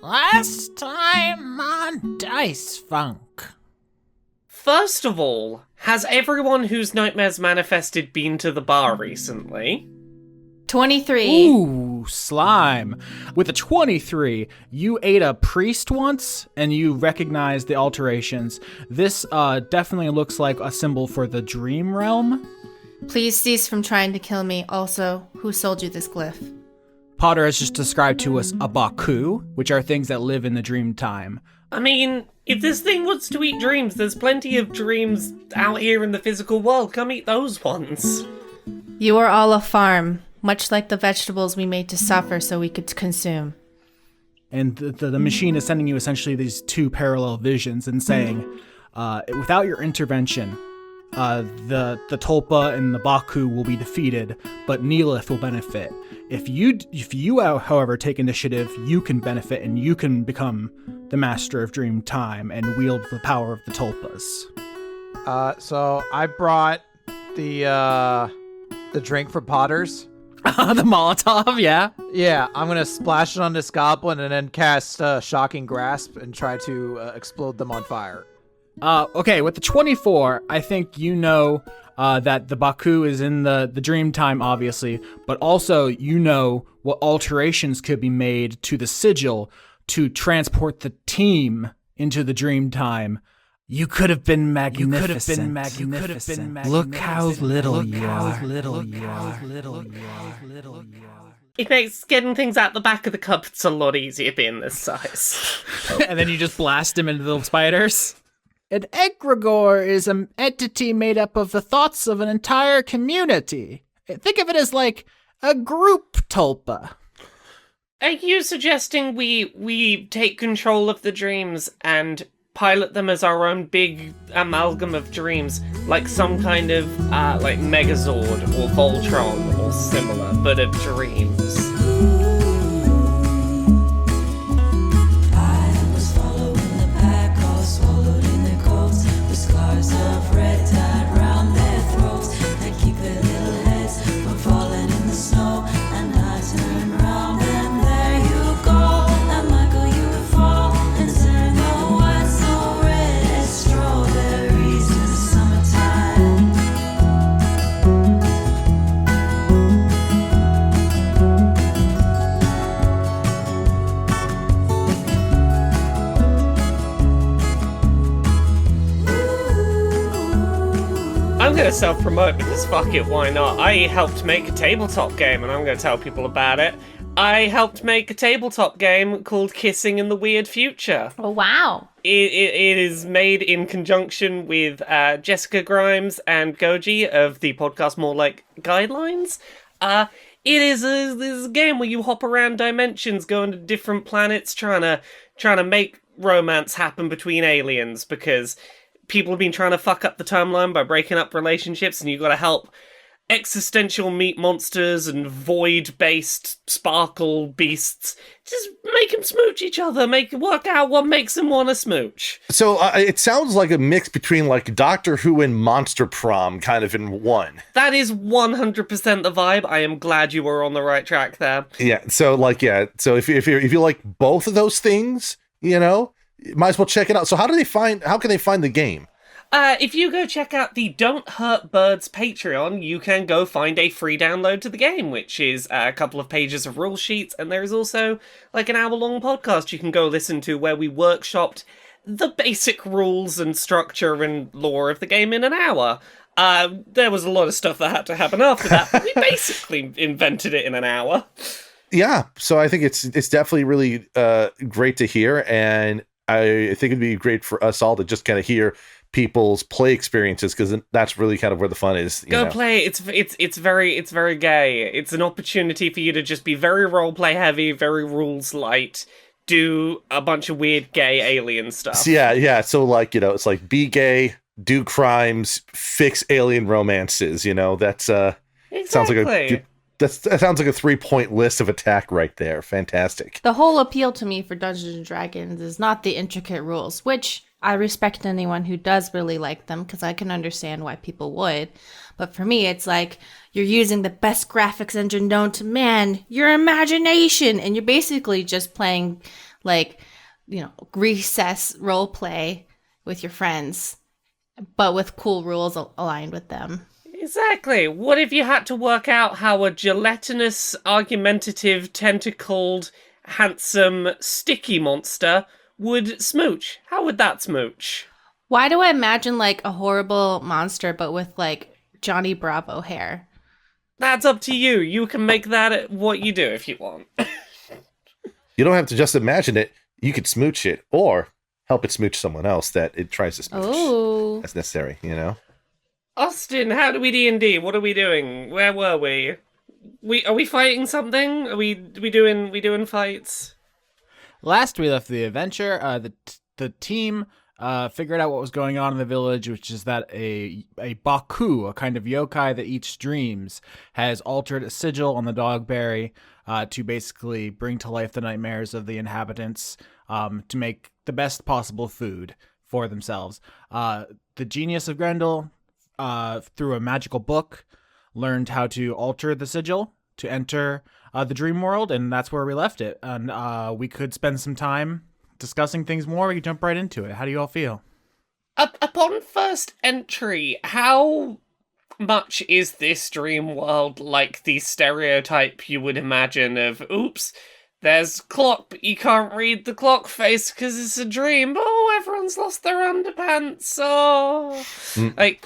Last time on Dice Funk. First of all, has everyone whose nightmares manifested been to the bar recently? 23. Ooh, slime. With a 23, you ate a priest once, and you recognize the alterations. This definitely looks like a symbol for the dream realm. Please cease from trying to kill me. Also, who sold you this glyph? Potter has just described to us a baku, which are things that live in the dream time. I mean, if this thing wants to eat dreams, there's plenty of dreams out here in the physical world. Come eat those ones. You are all a farm, much like the vegetables we made to suffer so we could consume. And the machine is sending you essentially these two parallel visions and saying, without your intervention, the Tulpa and the Baku will be defeated, but Neellith will benefit. If you, however, take initiative, you can benefit and you can become the master of Dream Time and wield the power of the Tulpas. So I brought the drink for Potters. The Molotov, yeah. Yeah, I'm gonna splash it on this goblin and then cast Shocking Grasp and try to explode them on fire. Okay, with the 24, I think you know that the Baku is in the dream time, obviously, but also you know what alterations could be made to the sigil to transport the team into the dream time. You could have been magnificent. Look how little you are. It makes getting things out the back of the cupboards a lot easier being this size. And then you just blast him into the spiders. An egregore is an entity made up of the thoughts of an entire community. Think of it as like a group tulpa. Are you suggesting we take control of the dreams and pilot them as our own big amalgam of dreams, like some kind of like Megazord or Voltron or similar, but of dreams? Of red tied round their throats, they keep their little heads from falling in the snow. And I turn round and there you go. And Michael, you would fall and turn the white so red as strawberries in the summertime. I'm gonna self-promote because fuck it, why not? I helped make a tabletop game and I'm gonna tell people about it. I helped make a tabletop game called Kissing in the Weird Future. Oh, wow. It is made in conjunction with Jessica Grimes and Goji of the podcast More Like Guidelines. It is a game where you hop around dimensions, going to different planets, trying to make romance happen between aliens because people have been trying to fuck up the timeline by breaking up relationships, and you've got to help existential meat monsters and void-based sparkle beasts just make them smooch each other, work out what makes them want to smooch. So it sounds like a mix between like Doctor Who and Monster Prom kind of in one. That is 100% the vibe. I am glad you were on the right track there. Yeah, so like, yeah, so if you like both of those things, you know, you might as well check it out. So how can they find the game? If you go check out the Don't Hurt Birds Patreon, you can go find a free download to the game, which is a couple of pages of rule sheets, and there is also like an hour-long podcast you can go listen to where we workshopped the basic rules and structure and lore of the game in an hour. There was a lot of stuff that had to happen after that, but we basically invented it in an hour. Yeah, so I think it's definitely really great to hear, and I think it'd be great for us all to just kind of hear people's play experiences, because that's really kind of where the fun is. Go play. It's very gay. It's an opportunity for you to just be very roleplay heavy, very rules light, do a bunch of weird gay alien stuff. So yeah. So like, it's like be gay, do crimes, fix alien romances. That's exactly. Sounds like that sounds like a 3-point list of attack right there. Fantastic. The whole appeal to me for Dungeons & Dragons is not the intricate rules, which I respect anyone who does really like them because I can understand why people would. But for me, it's like you're using the best graphics engine known to man, your imagination, and you're basically just playing like, recess role play with your friends, but with cool rules aligned with them. Exactly. What if you had to work out how a gelatinous, argumentative, tentacled, handsome, sticky monster would smooch? How would that smooch? Why do I imagine like a horrible monster, but with like Johnny Bravo hair? That's up to you. You can make that what you do if you want. You don't have to just imagine it. You could smooch it or help it smooch someone else that it tries to smooch. Oh. That's necessary, Austin, how do we D&D? What are we doing? Where were we? Are we fighting something? Are we doing fights? Last we left the adventure, the team figured out what was going on in the village, which is that a baku, a kind of yokai that eats dreams, has altered a sigil on the dogberry to basically bring to life the nightmares of the inhabitants, to make the best possible food for themselves. The genius of Grendel, through a magical book, learned how to alter the sigil to enter the dream world, and that's where we left it. And we could spend some time discussing things more. We could jump right into it. How do you all feel? Upon first entry, how much is this dream world like the stereotype you would imagine of, oops, there's clock, but you can't read the clock face because it's a dream. Oh, everyone's lost their underpants. Oh. Like,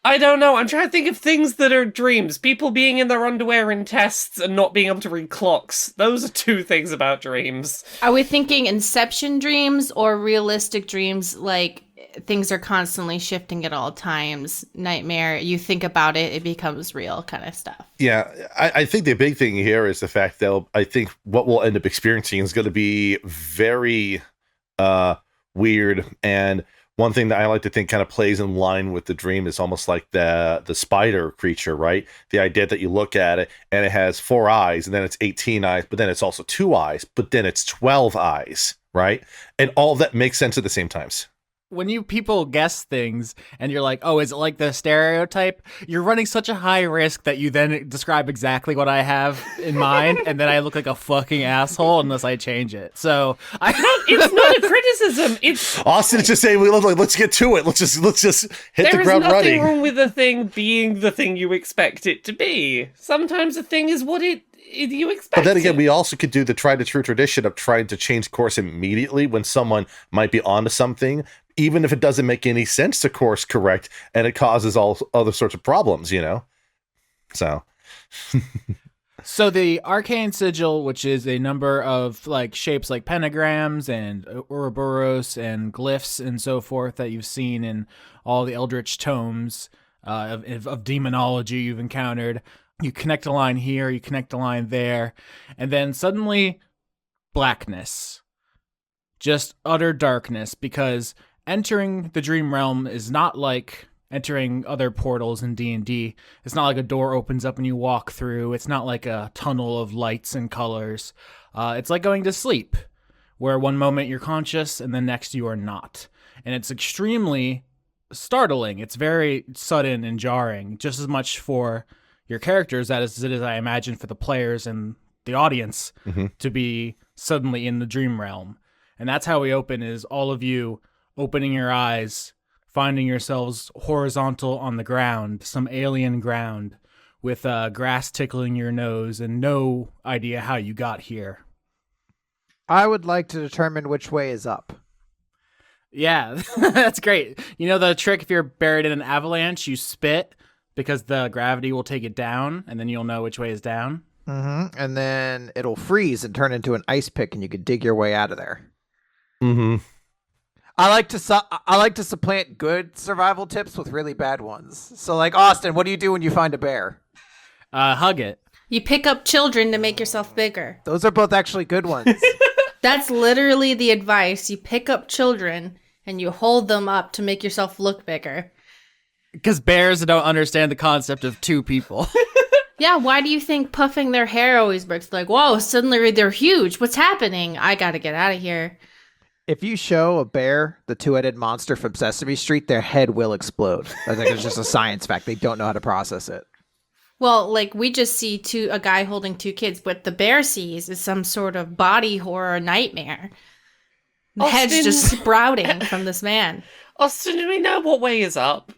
I don't know. I'm trying to think of things that are dreams. People being in their underwear in tests and not being able to read clocks. Those are two things about dreams. Are we thinking Inception dreams or realistic dreams, like things are constantly shifting at all times? Nightmare, you think about it, it becomes real kind of stuff. Yeah, I think the big thing here is the fact that I think what we'll end up experiencing is going to be very weird. And one thing that I like to think kind of plays in line with the dream is almost like the spider creature, right? The idea that you look at it and it has 4 eyes, and then it's 18 eyes, but then it's also 2 eyes, but then it's 12 eyes, right? And all that makes sense at the same times. When you people guess things and you're like, oh, is it like the stereotype? You're running such a high risk that you then describe exactly what I have in mind, and then I look like a fucking asshole unless I change it. So It's not a criticism. It's Austin's just saying, let's get to it. Let's just hit the ground There is running. nothing wrong with a thing being the thing you expect it to be. Sometimes a thing is what you expect. But then again, it. we also could do the tried and true tradition of trying to change course immediately when someone might be onto something, even if it doesn't make any sense to course correct, and it causes all other sorts of problems, So. So the arcane sigil, which is a number of like shapes like pentagrams and Ouroboros and glyphs and so forth that you've seen in all the eldritch tomes of demonology you've encountered. You connect a line here, you connect a line there, and then suddenly blackness. Just utter darkness, because entering the dream realm is not like entering other portals in D&D. It's not like a door opens up and you walk through. It's not like a tunnel of lights and colors. It's like going to sleep, where one moment you're conscious and the next you are not. And it's extremely startling. It's very sudden and jarring, just as much for your characters as it is, I imagine, for the players and the audience to be suddenly in the dream realm. And that's how we open, is all of you opening your eyes, finding yourselves horizontal on the ground, some alien ground, with grass tickling your nose and no idea how you got here. I would like to determine which way is up. Yeah, that's great. You know the trick, if you're buried in an avalanche, you spit because the gravity will take it down, and then you'll know which way is down. Mm-hmm. And then it'll freeze and turn into an ice pick, and you could dig your way out of there. Mm-hmm. I like to supplant good survival tips with really bad ones. So, like, Austin, what do you do when you find a bear? Hug it. You pick up children to make yourself bigger. Those are both actually good ones. That's literally the advice. You pick up children and you hold them up to make yourself look bigger. Because bears don't understand the concept of two people. Yeah, why do you think puffing their hair always works? Like, whoa, suddenly they're huge. What's happening? I gotta get out of here. If you show a bear the two-headed monster from Sesame Street, their head will explode. I think it's just a science fact. They don't know how to process it. Well, like we just see a guy holding two kids, but the bear sees is some sort of body horror nightmare. The head's Austin- just sprouting from this man. Austin, do we know what way is up?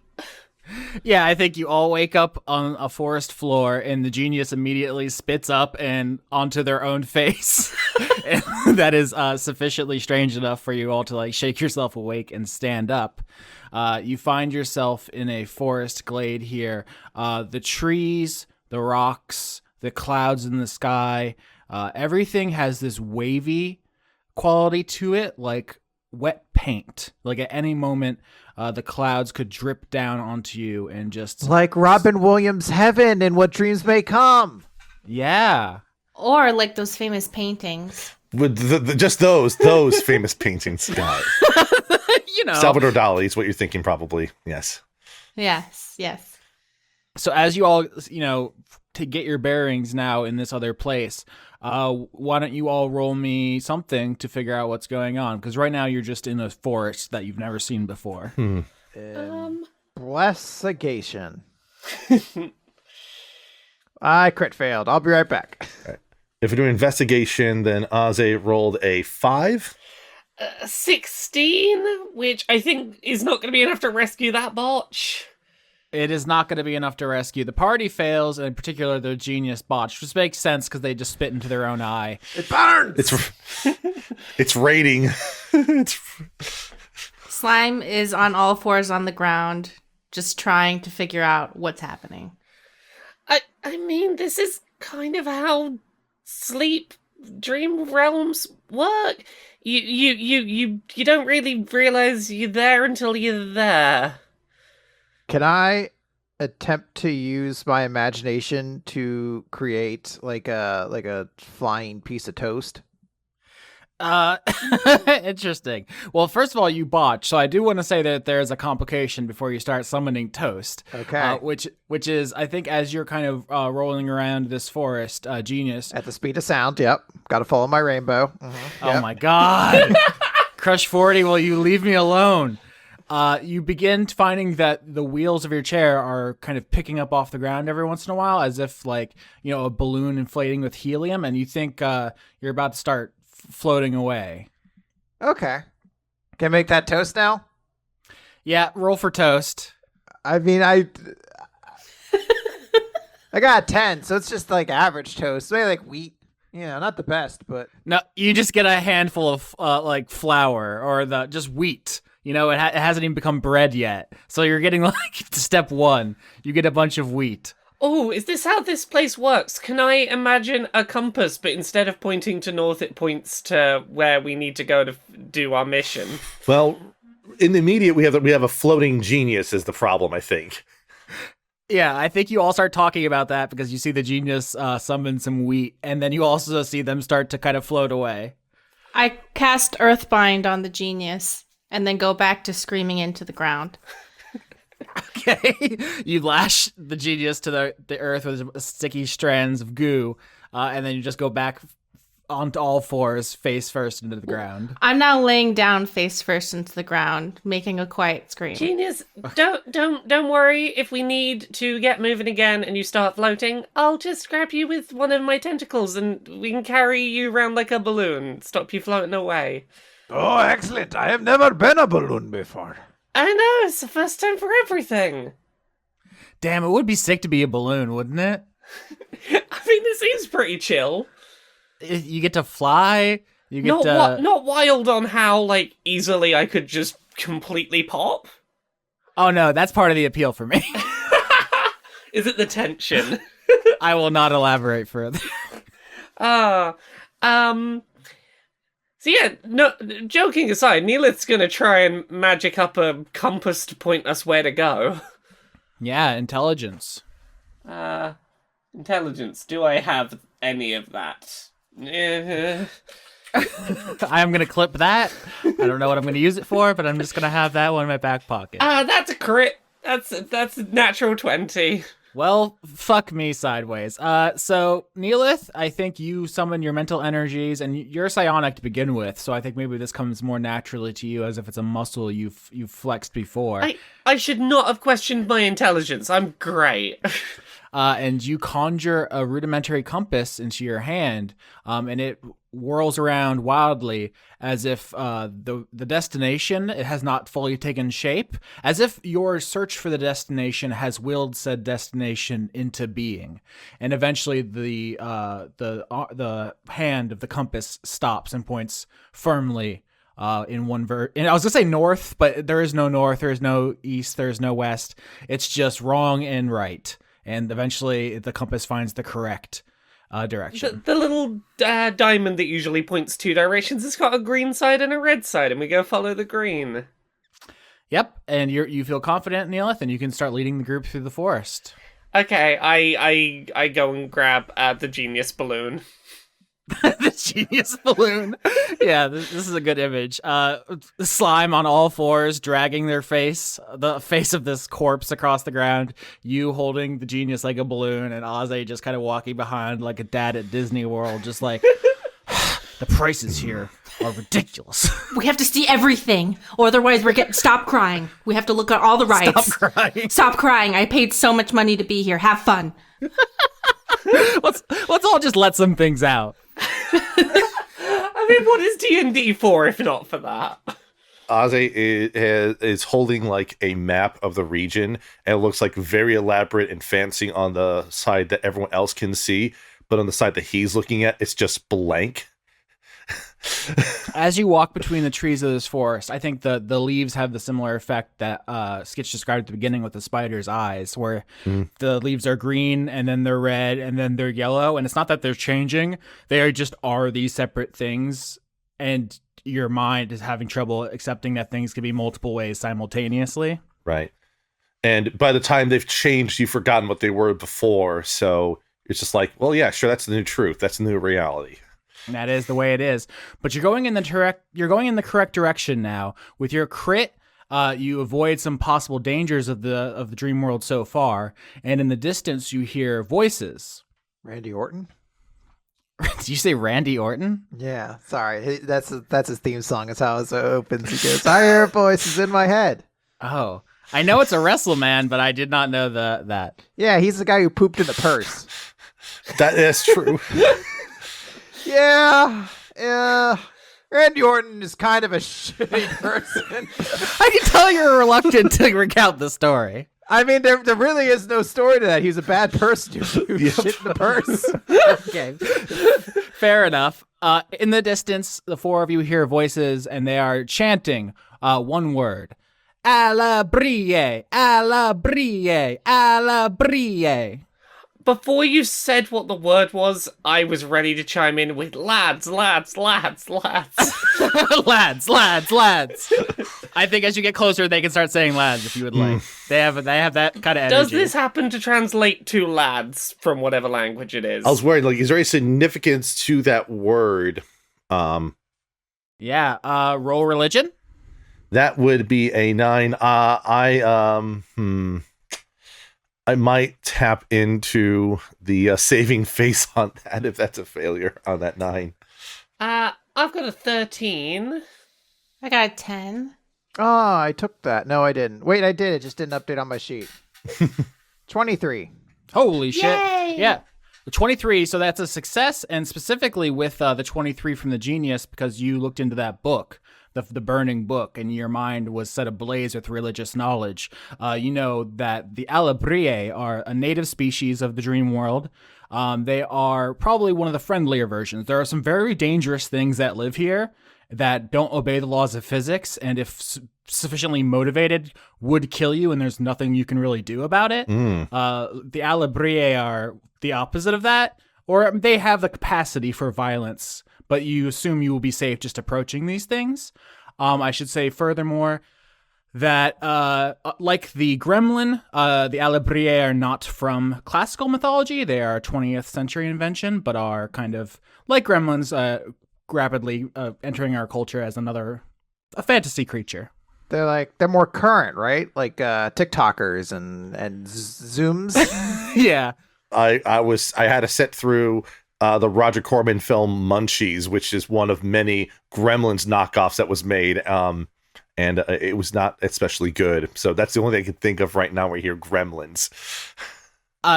Yeah, I think you all wake up on a forest floor, and the genius immediately spits up and onto their own face. And that is sufficiently strange enough for you all to like shake yourself awake and stand up. You find yourself in a forest glade here. The trees, the rocks, the clouds in the sky, everything has this wavy quality to it, like wet paint. Like at any moment, the clouds could drip down onto you and just Like Robin Williams' Heaven and What Dreams May Come. yeah. Or like those famous paintings. With just those famous paintings, guys. You know. Salvador Dali is what you're thinking, probably. Yes. Yes, yes. So as you all, to get your bearings now in this other place, why don't you all roll me something to figure out what's going on? Because right now you're just in a forest that you've never seen before. Blessagation. I crit failed. I'll be right back. If we're doing investigation, then Aze rolled a 5. 16, which I think is not going to be enough to rescue that botch. It is not going to be enough to rescue. The party fails, and in particular, the genius botch, which makes sense because they just spit into their own eye. It burns! It's raining. Slime is on all fours on the ground, just trying to figure out what's happening. I mean, this is kind of how sleep dream realms work. You don't really realize you're there until you're there. Can I attempt to use my imagination to create like a flying piece of toast? Interesting. Well, first of all, you botch, so I do want to say that there's a complication before you start summoning Toast. Okay. Which is, I think, as you're kind of rolling around this forest, genius. At the speed of sound, yep. Got to follow my rainbow. Oh my God, Crush 40, will you leave me alone? You begin finding that the wheels of your chair are kind of picking up off the ground every once in a while, as if like a balloon inflating with helium, and you think you're about to start floating away. Okay. Can I make that toast now? Yeah, roll for Toast. I mean, I got a 10, so it's just like average toast. Maybe like wheat. Not the best, but... No, you just get a handful of like flour or just wheat. It hasn't even become bread yet. So you're getting like step 1. You get a bunch of wheat. Oh, is this how this place works? Can I imagine a compass, but instead of pointing to north, it points to where we need to go to do our mission? Well, in the immediate, we have a floating genius is the problem, I think. Yeah, I think you all start talking about that because you see the genius summon some wheat, and then you also see them start to kind of float away. I cast Earthbind on the genius and then go back to screaming into the ground. Okay, you lash the genius to the earth with sticky strands of goo, and then you just go back onto all fours, face first into the ground. I'm now laying down face first into the ground, making a quiet scream. Genius, don't worry. If we need to get moving again and you start floating, I'll just grab you with one of my tentacles and we can carry you around like a balloon, stop you floating away. Oh, excellent. I have never been a balloon before. I know, it's the first time for everything. Damn, it would be sick to be a balloon, wouldn't it? I mean, this seems pretty chill. You get to fly. You get Not wild on how easily I could just completely pop. Oh no, that's part of the appeal for me. Is it the tension? I will not elaborate further. So yeah, no. Joking aside, Neellith's gonna try and magic up a compass to point us where to go. Yeah, intelligence. Intelligence. Do I have any of that? I'm gonna clip that. I don't know what I'm gonna use it for, but I'm just gonna have that one in my back pocket. That's a crit. That's a natural 20. Well, fuck me sideways. So Neellith, I think you summon your mental energies, and you're psionic to begin with. So I think maybe this comes more naturally to you, as if it's a muscle you've flexed before. I should not have questioned my intelligence. I'm great. And you conjure a rudimentary compass into your hand, and it whirls around wildly as if the destination, it has not fully taken shape, as if your search for the destination has willed said destination into being. And eventually the hand of the compass stops and points firmly in one and I was gonna say north, but there is no north, there is no east, there is no west. It's just wrong and right. And eventually the compass finds the correct direction. The little diamond that usually points two directions, it's got a green side and a red side, and we go follow the green. Yep, and you feel confident, Neellith, and you can start leading the group through the forest. Okay, I go and grab the genius balloon. The genius balloon. Yeah, this is a good image. Slime on all fours, dragging the face of this corpse across the ground. You holding the genius like a balloon, and Ozzy just kind of walking behind like a dad at Disney World, just like, the prices here are ridiculous. We have to see everything, or otherwise stop crying. We have to look at all the rides. Stop crying. Stop crying. I paid so much money to be here. Have fun. Let's all just let some things out. I mean, what is D&D for if not for that? Ozzy is holding like a map of the region, and it looks like very elaborate and fancy on the side that everyone else can see, but on the side that he's looking at, it's just blank. As you walk between the trees of this forest, I think the leaves have the similar effect that Skitch described at the beginning with the spider's eyes, where the leaves are green, and then they're red, and then they're yellow, and it's not that they're changing, they are these separate things, and your mind is having trouble accepting that things can be multiple ways simultaneously. Right. And by the time they've changed, you've forgotten what they were before, so it's just like, well, yeah, sure, that's the new truth, that's the new reality. And that is the way it is. But you're going in the correct direction now. With your crit, you avoid some possible dangers of the dream world so far, and in the distance you hear voices. Randy Orton? Did you say Randy Orton? Yeah, sorry. That's his theme song. That's how it opens. He goes, I hear voices in my head. Oh, I know it's a WrestleMan, but I did not know that. Yeah, he's the guy who pooped in the purse. That is true. Yeah. Randy Orton is kind of a shitty person. I can tell you're reluctant to recount the story. I mean, there really is no story to that. He was a bad person who shit in the purse. Okay, fair enough. In the distance, the four of you hear voices, and they are chanting one word. "À la brille, à la brille, à la brille." Before you said what the word was, I was ready to chime in with lads, lads, lads, lads. Lads, lads, lads. I think as you get closer, they can start saying lads if you would like. They have that kind of energy. Does this happen to translate to lads from whatever language it is? I was worried, like, is there any significance to that word? Yeah, roll religion. That would be a 9. I might tap into the saving face on that if that's a failure on that 9. I've got a 13. I got a 10. Oh, I took that. No, I didn't. Wait, I did. It just didn't update on my sheet. 23. Holy shit. Yay! Yeah. The 23, so that's a success, and specifically with the 23 from the genius, because you looked into that book, the burning book, and your mind was set ablaze with religious knowledge. You know that the Alabrie are a native species of the dream world. They are probably one of the friendlier versions. There are some very dangerous things that live here that don't obey the laws of physics, and if sufficiently motivated, would kill you, and there's nothing you can really do about it. The Alabrie are the opposite of that, or they have the capacity for violence, but you assume you will be safe just approaching these things. I should say, furthermore, that like the gremlin, the Alabrie are not from classical mythology. They are a 20th century invention, but are kind of like gremlins, rapidly entering our culture as a fantasy creature. they're more current, right? Like TikTokers and Zooms. Yeah. I had to sit through the Roger Corman film Munchies, which is one of many Gremlins knockoffs that was made. And it was not especially good. So that's the only thing I can think of right now. We hear Gremlins.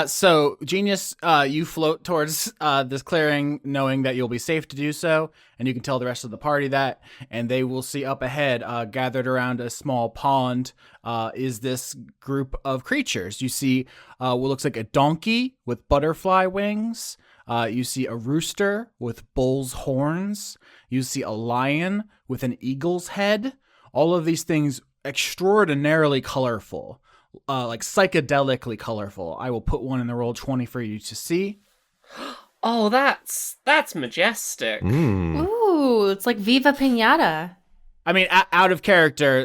So, Genius, you float towards this clearing, knowing that you'll be safe to do so, and you can tell the rest of the party that, and they will see up ahead, gathered around a small pond, is this group of creatures. You see what looks like a donkey with butterfly wings. You see a rooster with bull's horns. You see a lion with an eagle's head. All of these things extraordinarily colorful. Like psychedelically colorful. I will put one in the Roll20 for you to see. Oh, that's majestic. Ooh, it's like Viva Pinata. I mean, out of character,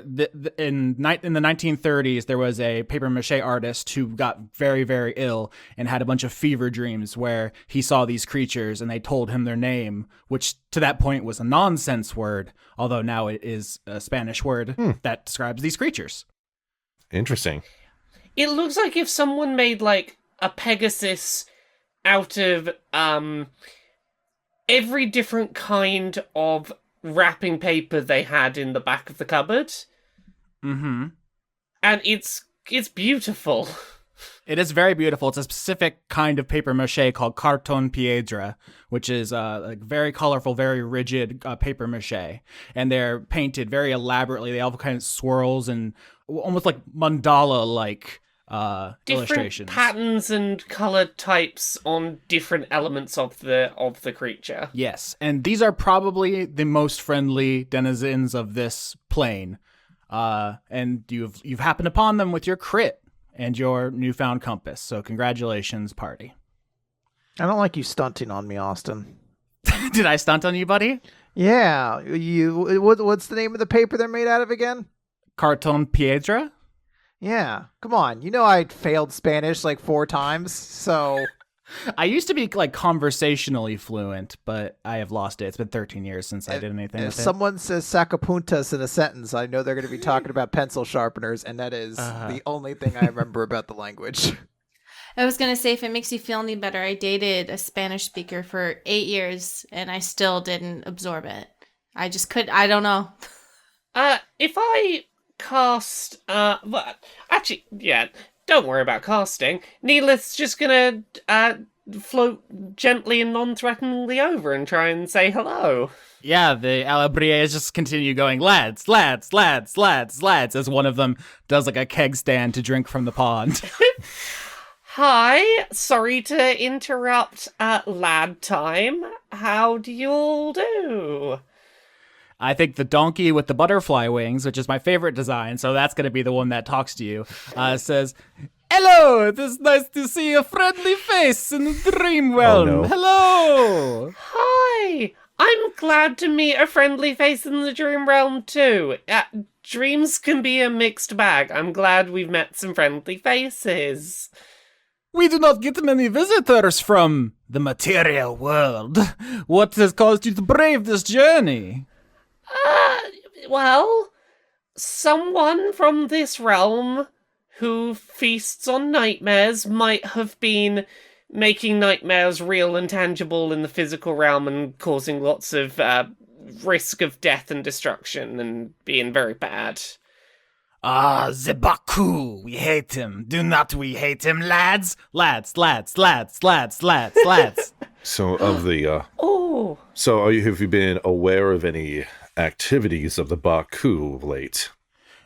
in the 1930s, there was a papier-mâché artist who got very, very ill and had a bunch of fever dreams where he saw these creatures and they told him their name, which to that point was a nonsense word, although now it is a Spanish word that describes these creatures. Interesting. It looks like if someone made, like, a Pegasus out of, every different kind of wrapping paper they had in the back of the cupboard. Mm-hmm. And it's beautiful. It is very beautiful. It's a specific kind of papier-mâché called carton piedra, which is like very colorful, very rigid papier-mâché. And they're painted very elaborately. They all have kind of swirls and almost like mandala-like illustrations. Different patterns and color types on different elements of the creature. Yes, and these are probably the most friendly denizens of this plane. And you've happened upon them with your crit and your newfound compass. So congratulations, party. I don't like you stunting on me, Austin. Did I stunt on you, buddy? Yeah, what's the name of the paper they're made out of again? Carton piedra? Yeah, come on. You know I failed Spanish like 4 times, so... I used to be like conversationally fluent, but I have lost it. It's been 13 years since I did anything If with it. someone says sacapuntas in a sentence, I know they're going to be talking about pencil sharpeners, and that is the only thing I remember about the language. I was going to say, if it makes you feel any better, I dated a Spanish speaker for 8 years, and I still didn't absorb it. I just I don't know. If I cast, well, actually, yeah, don't worry about casting. Neellith's just gonna, float gently and non-threateningly over and try and say hello. Yeah, the Alabriers just continue going, lads, lads, lads, lads, lads, as one of them does like a keg stand to drink from the pond. Hi, sorry to interrupt lad time. How do you all do? I think the donkey with the butterfly wings, which is my favorite design, so that's going to be the one that talks to you, says, "Hello, it is nice to see a friendly face in the dream realm. no. Hello." Hi, I'm glad to meet a friendly face in the dream realm too. Dreams can be a mixed bag. I'm glad we've met some friendly faces. We do not get many visitors from the material world. What has caused you to brave this journey? Well, someone from this realm who feasts on nightmares might have been making nightmares real and tangible in the physical realm and causing lots of risk of death and destruction and being very bad. The Baku, we hate him. Do not we hate him, lads? Lads, lads, lads, lads, lads, lads. So of the Oh, so have you been aware of any activities of the Baku of late?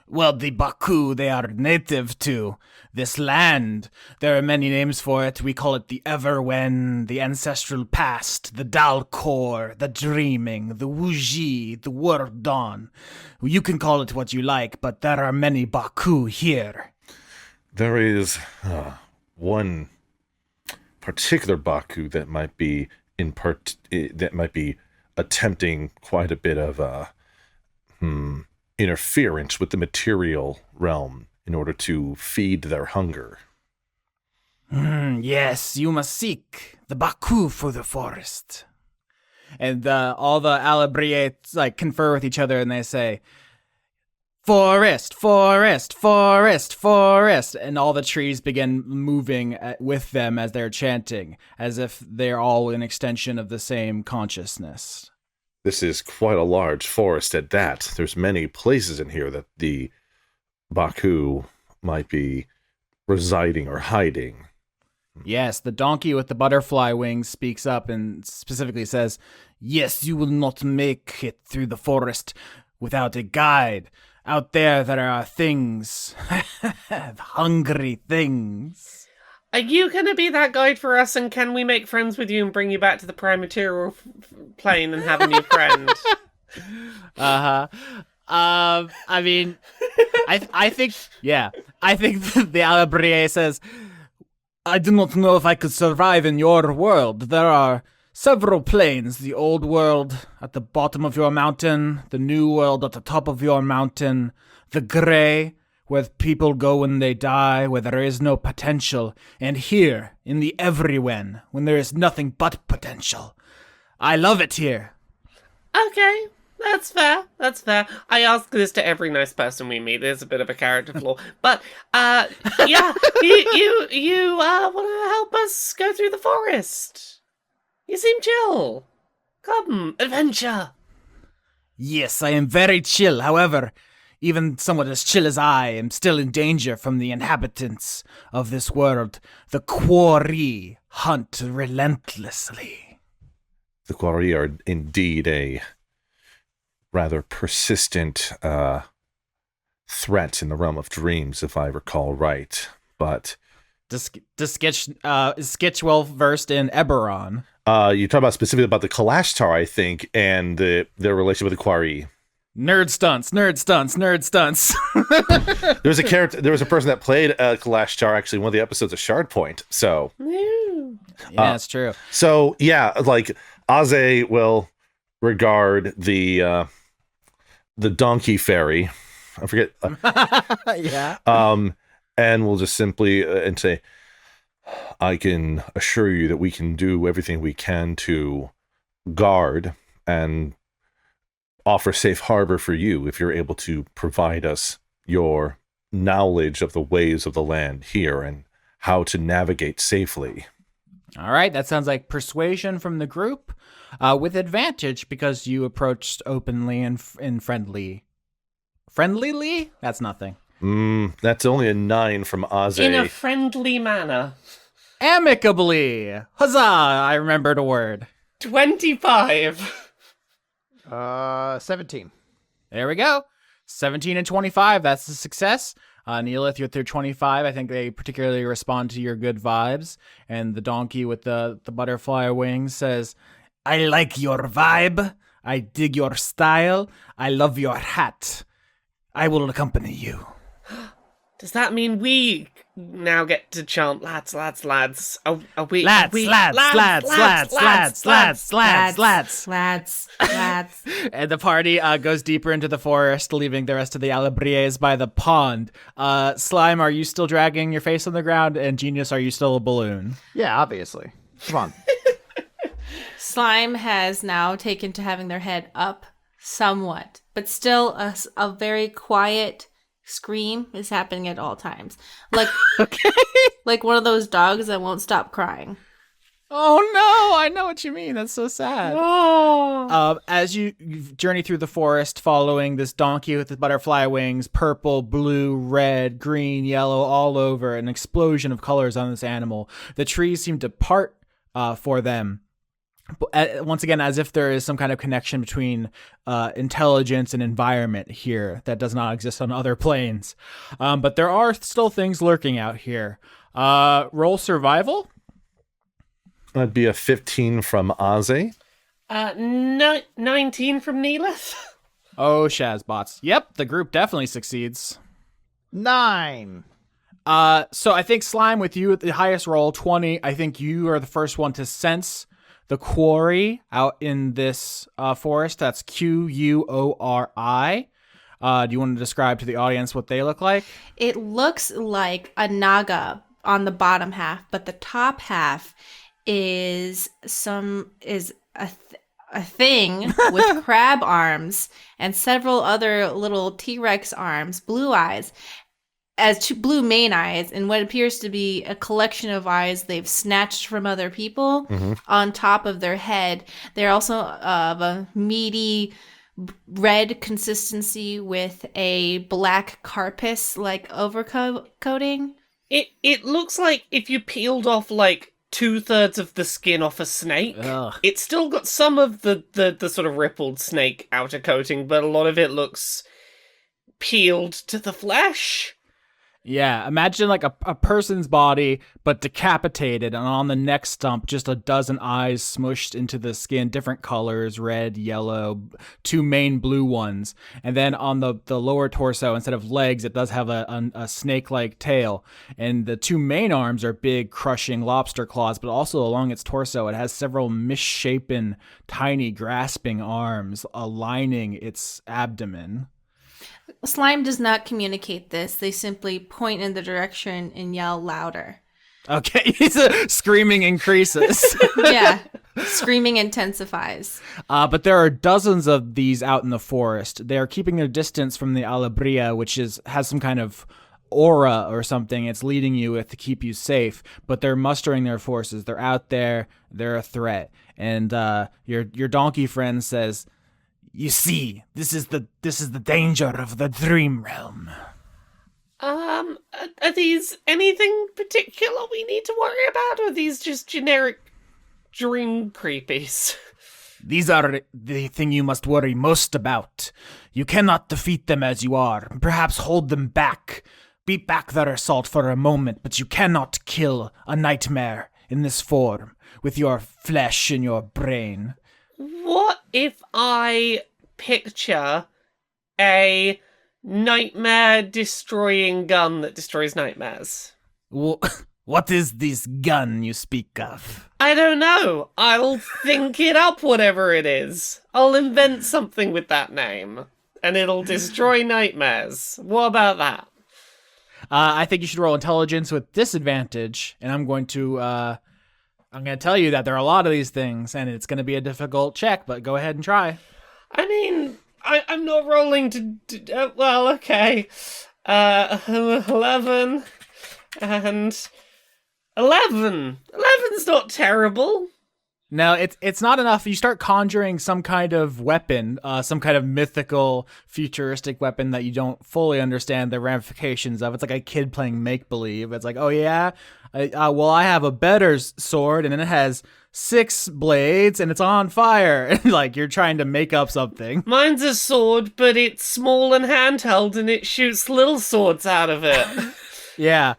Well, the Baku, they are native to this land. There are many names for it. We call it the Everwen, the Ancestral Past, the Dalkor, the Dreaming, the Wuji, the World Dawn. You can call it what you like, but there are many Baku here. There is one particular Baku that might be attempting quite a bit of interference with the material realm in order to feed their hunger. Yes, you must seek the Baku for the forest. And all the Alabriates like confer with each other and they say, Forest, forest, forest, forest. And all the trees begin moving with them as they're chanting, as if they're all an extension of the same consciousness. This is quite a large forest at that. There's many places in here that the Baku might be residing or hiding. Yes, the donkey with the butterfly wings speaks up and specifically says, "Yes, you will not make it through the forest without a guide. Out there are things, hungry things." Are you going to be that guide for us, and can we make friends with you and bring you back to the prime material plane and have a new friend? I mean, I think the Alabrier says, "I do not know if I could survive in your world. There are several planes, the old world at the bottom of your mountain, the new world at the top of your mountain, the gray, where people go when they die, where there is no potential, and here, in the everywhen, when there is nothing but potential. I love it here." Okay, that's fair. That's fair. I ask this to every nice person we meet. There's a bit of a character flaw, but yeah, you want to help us go through the forest? You seem chill. Come, adventure. Yes, I am very chill. However, even somewhat as chill as I am still in danger from the inhabitants of this world. The quarry hunt relentlessly. The Quarry are indeed a rather persistent threat in the realm of dreams, if I recall right. But Does Sketch is Sketch well versed in Eberron? you talk about specifically about the Kalashtar, I think, and their relationship with the Quarry. Nerd stunts, nerd stunts, nerd stunts. There was a person that played Kalashtar actually in one of the episodes of Shard Point. So Yeah, that's true. So yeah, like Aze will regard the donkey fairy. I forget. Yeah. And we'll just simply and say, "I can assure you that we can do everything we can to guard and offer safe harbor for you if you're able to provide us your knowledge of the ways of the land here and how to navigate safely." All right, that sounds like persuasion from the group, with advantage because you approached openly and friendly. Friendlyly? That's nothing. That's only a 9 from Aze. In a friendly manner. Amicably. Huzzah! I remembered a word. 25. 17. There we go. 17 and 25. That's a success. Neellith, you're through 25. I think they particularly respond to your good vibes. And the donkey with the butterfly wings says, "I like your vibe. I dig your style. I love your hat. I will accompany you." Does that mean we now get to chant lads, lads, lads? Are we? Lads, are we, lads, lads, lads, lads, lads, lads, lads. Lads. And the party goes deeper into the forest, leaving the rest of the Alabriers by the pond. Slime, are you still dragging your face on the ground? And Genius, are you still a balloon? Yeah, obviously. Come on. Slime has now taken to having their head up somewhat, but still a very quiet scream is happening at all times. Like, like one of those dogs that won't stop crying. Oh no, I know what you mean. That's so sad. Oh. As you journey through the forest, following this donkey with the butterfly wings, purple, blue, red, green, yellow, all over, an explosion of colors on this animal. The trees seem to part for them. Once again, as if there is some kind of connection between intelligence and environment here that does not exist on other planes. But there are still things lurking out here. Roll survival. That'd be a 15 from Aze. 19 from Neellith. Oh, Shazbots. Yep, the group definitely succeeds. 9. So I think Slime, with you at the highest roll, 20, I think you are the first one to sense the quarry out in this forest. That's Quori. Do you want to describe to the audience what they look like? It looks like a naga on the bottom half, but the top half is a thing with crab arms and several other little T-Rex arms, blue eyes, as two blue main eyes, and what appears to be a collection of eyes they've snatched from other people on top of their head. They're also of a meaty red consistency with a black carapace like overcoating. It looks like if you peeled off like 2/3 of the skin off a snake. Ugh. It's still got some of the sort of rippled snake outer coating, but a lot of it looks peeled to the flesh. Yeah, imagine like a person's body, but decapitated, and on the neck stump, just a dozen eyes smushed into the skin, different colors, red, yellow, two main blue ones. And then on the lower torso, instead of legs, it does have a snake-like tail. And the two main arms are big, crushing lobster claws, but also along its torso, it has several misshapen, tiny, grasping arms aligning its abdomen. Slime does not communicate this. They simply point in the direction and yell louder. Okay, screaming increases. Yeah, screaming intensifies. But there are dozens of these out in the forest. They are keeping their distance from the Alabria, which has some kind of aura or something it's leading you with to keep you safe. But they're mustering their forces. They're out there. They're a threat. And your donkey friend says, "You see, this is the danger of the dream realm." Are these anything particular we need to worry about, or are these just generic dream creepies? These are the thing you must worry most about. You cannot defeat them as you are. Perhaps hold them back. Beat back their assault for a moment, but you cannot kill a nightmare in this form, with your flesh and your brain. What if I picture a nightmare-destroying gun that destroys nightmares? Well, what is this gun you speak of? I don't know. I'll think it up, whatever it is. I'll invent something with that name, and it'll destroy nightmares. What about that? I think you should roll intelligence with disadvantage, and I'm going to tell you that there are a lot of these things, and it's going to be a difficult check, but go ahead and try. I mean, I'm not rolling to well, okay. 11 and 11. 11's not terrible. No, it's not enough. You start conjuring some kind of weapon, some kind of mythical, futuristic weapon that you don't fully understand the ramifications of. It's like a kid playing make-believe. It's like, oh yeah, I have a better sword, and then it has 6 blades, and it's on fire. And like, you're trying to make up something. Mine's a sword, but it's small and handheld, and it shoots little swords out of it. Yeah,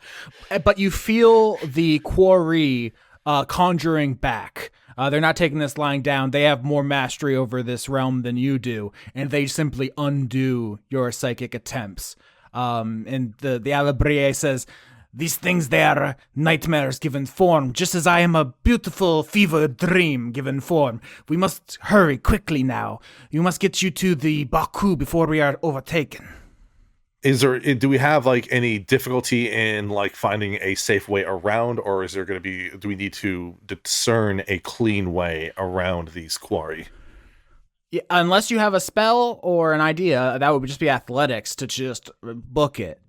but you feel the quarry conjuring back. They're not taking this lying down. They have more mastery over this realm than you do, and they simply undo your psychic attempts. And the Alabrie says, "These things, they are nightmares given form, just as I am a beautiful fevered dream given form. We must hurry quickly now. You must get you to the Baku before we are overtaken." Do we have like any difficulty in like finding a safe way around, or is there going to be, do we need to discern a clean way around these quarry? Yeah, unless you have a spell or an idea, that would just be athletics to just book it.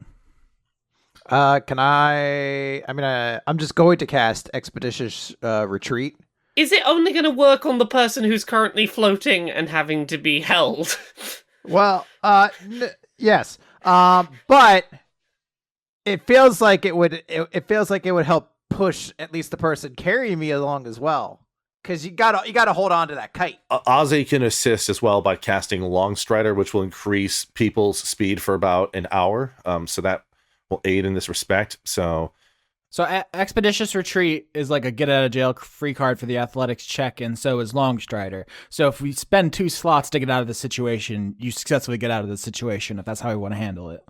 Can I'm just going to cast Expeditious Retreat. Is it only going to work on the person who's currently floating and having to be held? Well, yes. But it feels like it would help push at least the person carrying me along as well. Because you gotta hold on to that kite. Ozzy can assist as well by casting Longstrider, which will increase people's speed for about an hour. So that will aid in this respect. So Expeditious Retreat is like a get out of jail free card for the athletics check, and so is Longstrider. So if we spend 2 slots to get out of the situation, you successfully get out of the situation, if that's how we want to handle it.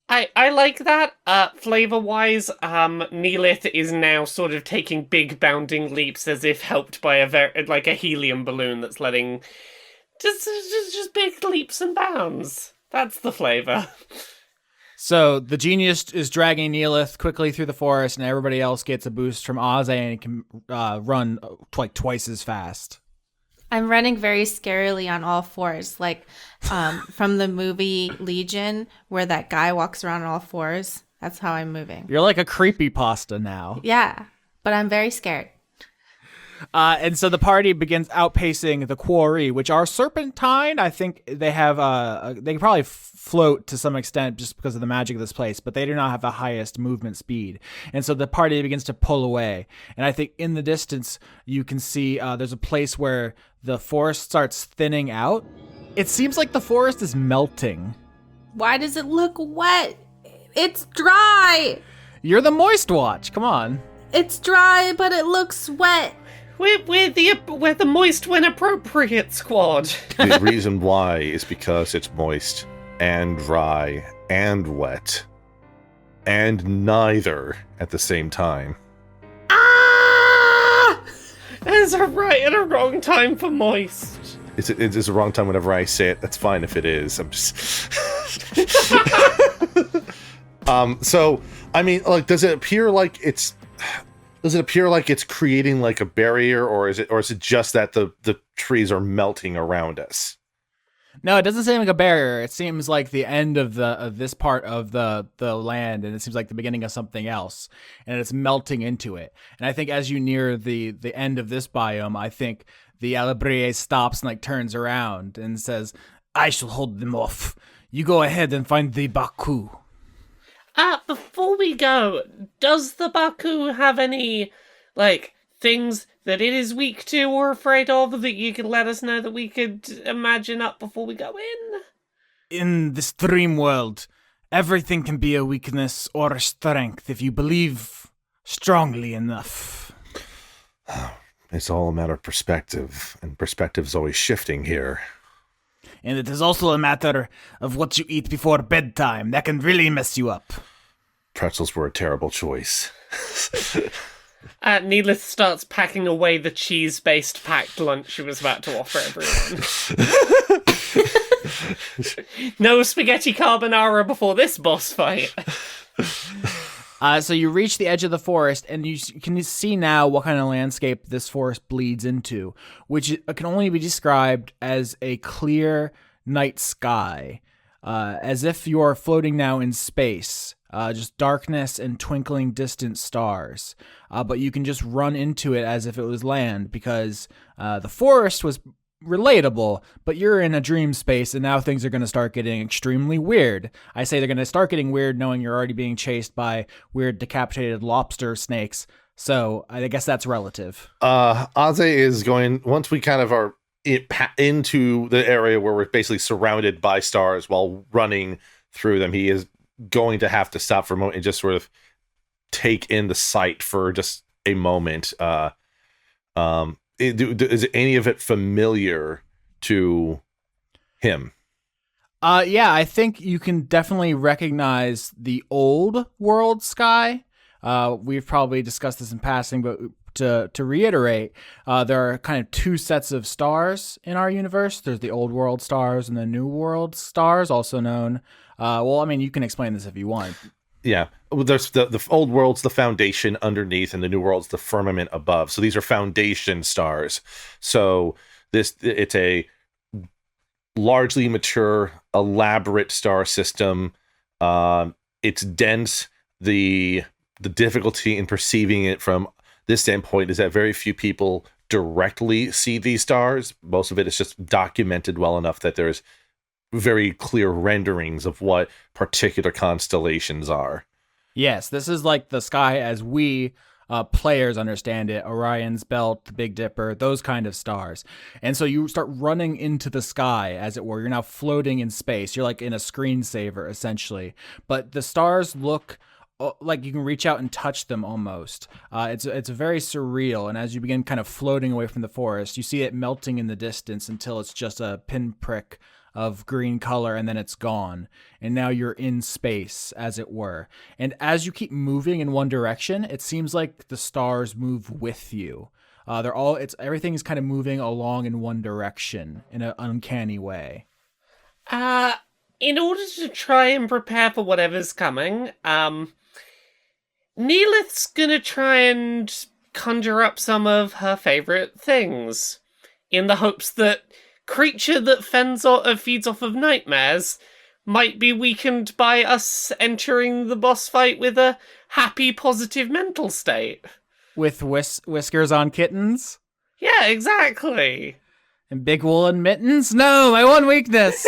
I like that. Flavor-wise, Neellith is now sort of taking big bounding leaps as if helped by a helium balloon that's letting just big leaps and bounds. That's the flavor. So the genius is dragging Neellith quickly through the forest, and everybody else gets a boost from Oze and can run like twice as fast. I'm running very scarily on all fours, like from the movie Legion, where that guy walks around on all fours. That's how I'm moving. You're like a creepypasta now. Yeah, but I'm very scared. And so the party begins outpacing the quarry, which are serpentine. I think they have they can probably float to some extent just because of the magic of this place, but they do not have the highest movement speed. And so the party begins to pull away. And I think in the distance you can see there's a place where the forest starts thinning out. It seems like the forest is melting. Why does it look wet? It's dry. You're the Moistwatch. Come on. It's dry, but it looks wet. We're the moist when appropriate squad. The reason why is because it's moist and dry and wet and neither at the same time. Ah! There's a right and a wrong time for moist. It's the wrong time whenever I say it. That's fine if it is. I'm just. So I mean, like, does it appear like it's creating like a barrier, or is it just that the trees are melting around us? No, it doesn't seem like a barrier. It seems like the end of this part of the land, and it seems like the beginning of something else, and it's melting into it. And I think as you near the end of this biome, I think the Alabrie stops and like turns around and says, "I shall hold them off. You go ahead and find the Baku." Before we go, does the Baku have any, like, things that it is weak to or afraid of that you could let us know that we could imagine up before we go in? In this dream world, everything can be a weakness or a strength if you believe strongly enough. It's all a matter of perspective, and perspective's always shifting here. And it is also a matter of what you eat before bedtime. That can really mess you up. Pretzels were a terrible choice. Neellith starts packing away the cheese-based packed lunch she was about to offer everyone. No spaghetti carbonara before this boss fight. So you reach the edge of the forest, and you can see now what kind of landscape this forest bleeds into, which can only be described as a clear night sky, as if you are floating now in space, just darkness and twinkling distant stars. But you can just run into it as if it was land, because the forest was relatable, but you're in a dream space, and now things are going to start getting extremely weird. I say they're going to start getting weird knowing you're already being chased by weird decapitated lobster snakes, so I guess that's relative. Aze is going, once we kind of are into the area where we're basically surrounded by stars while running through them, he is going to have to stop for a moment and just sort of take in the sight for just a moment. Is any of it familiar to him? Yeah, I think you can definitely recognize the old world sky. We've probably discussed this in passing, but to reiterate, there are kind of two sets of stars in our universe. There's the old world stars and the new world stars, also known. Well, I mean, you can explain this if you want. Yeah, there's the old world's the foundation underneath, and the new world's the firmament above. So these are foundation stars. So it's a largely mature, elaborate star system. It's dense. The difficulty in perceiving it from this standpoint is that very few people directly see these stars. Most of it is just documented well enough that there's very clear renderings of what particular constellations are. Yes, this is like the sky as we players understand it. Orion's Belt, the Big Dipper, those kind of stars. And so you start running into the sky, as it were. You're now floating in space. You're like in a screensaver, essentially. But the stars look like you can reach out and touch them almost. It's very surreal. And as you begin kind of floating away from the forest, you see it melting in the distance until it's just a pinprick of green color, and then it's gone. And now you're in space, as it were. And as you keep moving in one direction, it seems like the stars move with you. Everything is kind of moving along in one direction in an uncanny way. In order to try and prepare for whatever's coming, Neellith's gonna try and conjure up some of her favorite things. in the hopes that creature that feeds off of nightmares might be weakened by us entering the boss fight with a happy, positive mental state. With whiskers on kittens Yeah, exactly. and big woolen mittens. No, my one weakness.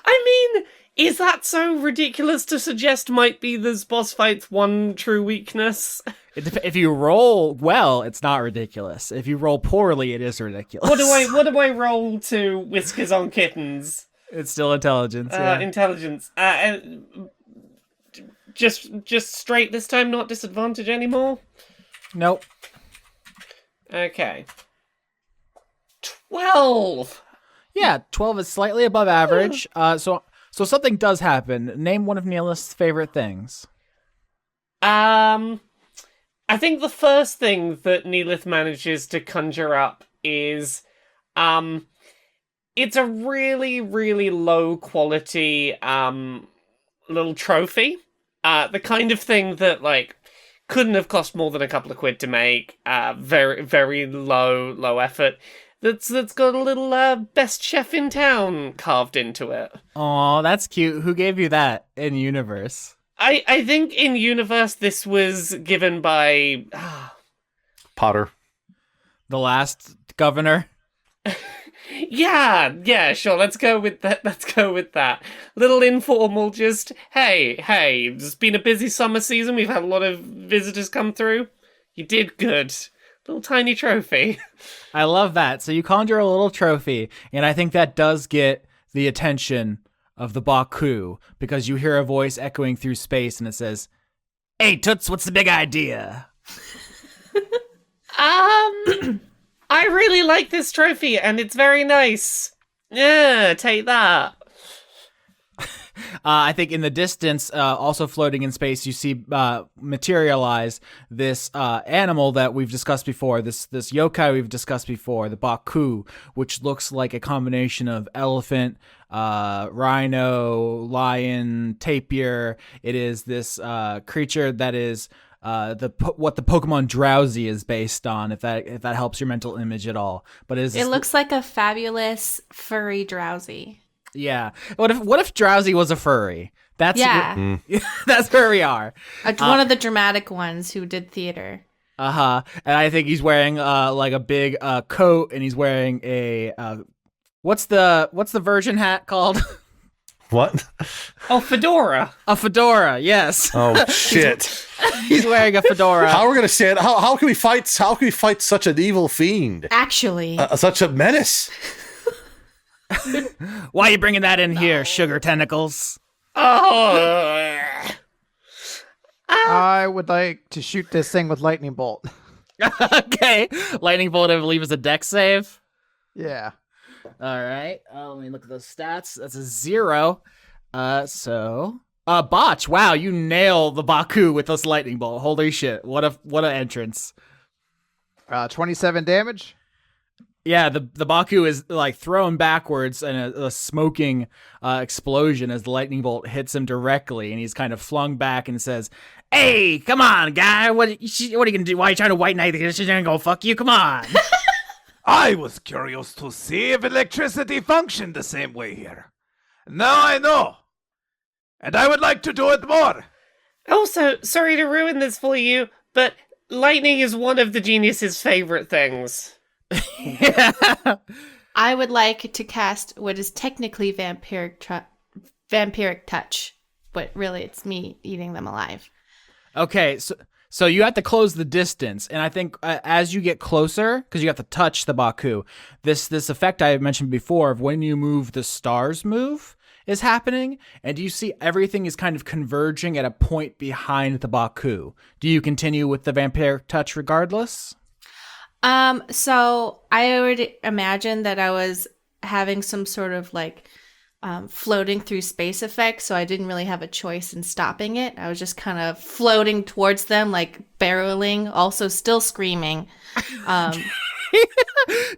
I mean, is that so ridiculous to suggest might be this boss fight's one true weakness? If you roll well, it's not ridiculous. If you roll poorly, it is ridiculous. What do I roll to whiskers on kittens? It's still intelligence. Yeah. Intelligence. Just straight this time, not disadvantage anymore? Nope. Okay. 12! Yeah, 12 is slightly above average. So something does happen. Name one of Neellith's favorite things. I think the first thing that Neellith manages to conjure up is, it's a really, really low quality, little trophy. The kind of thing that, like, couldn't have cost more than a couple of quid to make. Very, very low effort. That's got a little, best chef in town carved into it. Aw, that's cute. Who gave you that in universe? I think in universe this was given by Potter. The last governor? yeah, sure. Let's go with that. Little informal, just hey. It's been a busy summer season. We've had a lot of visitors come through. You did good. Little tiny trophy. I love that. So you conjure a little trophy, and I think that does get the attention of the Baku, because you hear a voice echoing through space, and it says, "Hey, Toots, what's the big idea?" I really like this trophy, and it's very nice. Yeah, take that. I think in the distance, also floating in space, you see materialize this animal that we've discussed before, this yokai we've discussed before, the Baku, which looks like a combination of elephant, rhino, lion, tapir. It is this creature that is what the Pokemon Drowsy is based on, if that helps your mental image at all. But It looks like a fabulous furry Drowsy. Yeah. What if Drowsy was a furry? That's that's where we are. One of the dramatic ones who did theater. And I think he's wearing like a big coat, and he's wearing a what's the version hat called? What? Oh, fedora. A fedora, yes. Oh shit! He's wearing a fedora. How are we gonna say it? How can we fight? How can we fight such an evil fiend? Actually, Such a menace. Why are you bringing that in here, sugar tentacles? Oh. I would like to shoot this thing with lightning bolt. Okay. Lightning bolt, I believe, is a dex save. Yeah. All right. Let me look at those stats. That's a 0. Botch. Wow, you nail the Baku with this lightning bolt. Holy shit. What an entrance. 27 damage. Yeah, the Baku is like thrown backwards in a smoking explosion as the lightning bolt hits him directly, and he's kind of flung back and says, "Hey, come on, guy! What are you gonna do? Why are you trying to white knight this? She's gonna go fuck you. Come on!" I was curious to see if electricity functioned the same way here. Now I know. And I would like to do it more. Also, sorry to ruin this for you, but lightning is one of the genius's favorite things. Yeah. I would like to cast what is technically vampiric touch, but really it's me eating them alive. Okay, so you have to close the distance, and I think as you get closer, because you have to touch the Baku, this effect I mentioned before of when you move, the stars move is happening, and you see everything is kind of converging at a point behind the Baku. Do you continue with the vampiric touch regardless? So I would imagine that I was having some sort of like floating through space effect, so I didn't really have a choice in stopping it. I was just kind of floating towards them, like barreling, also still screaming.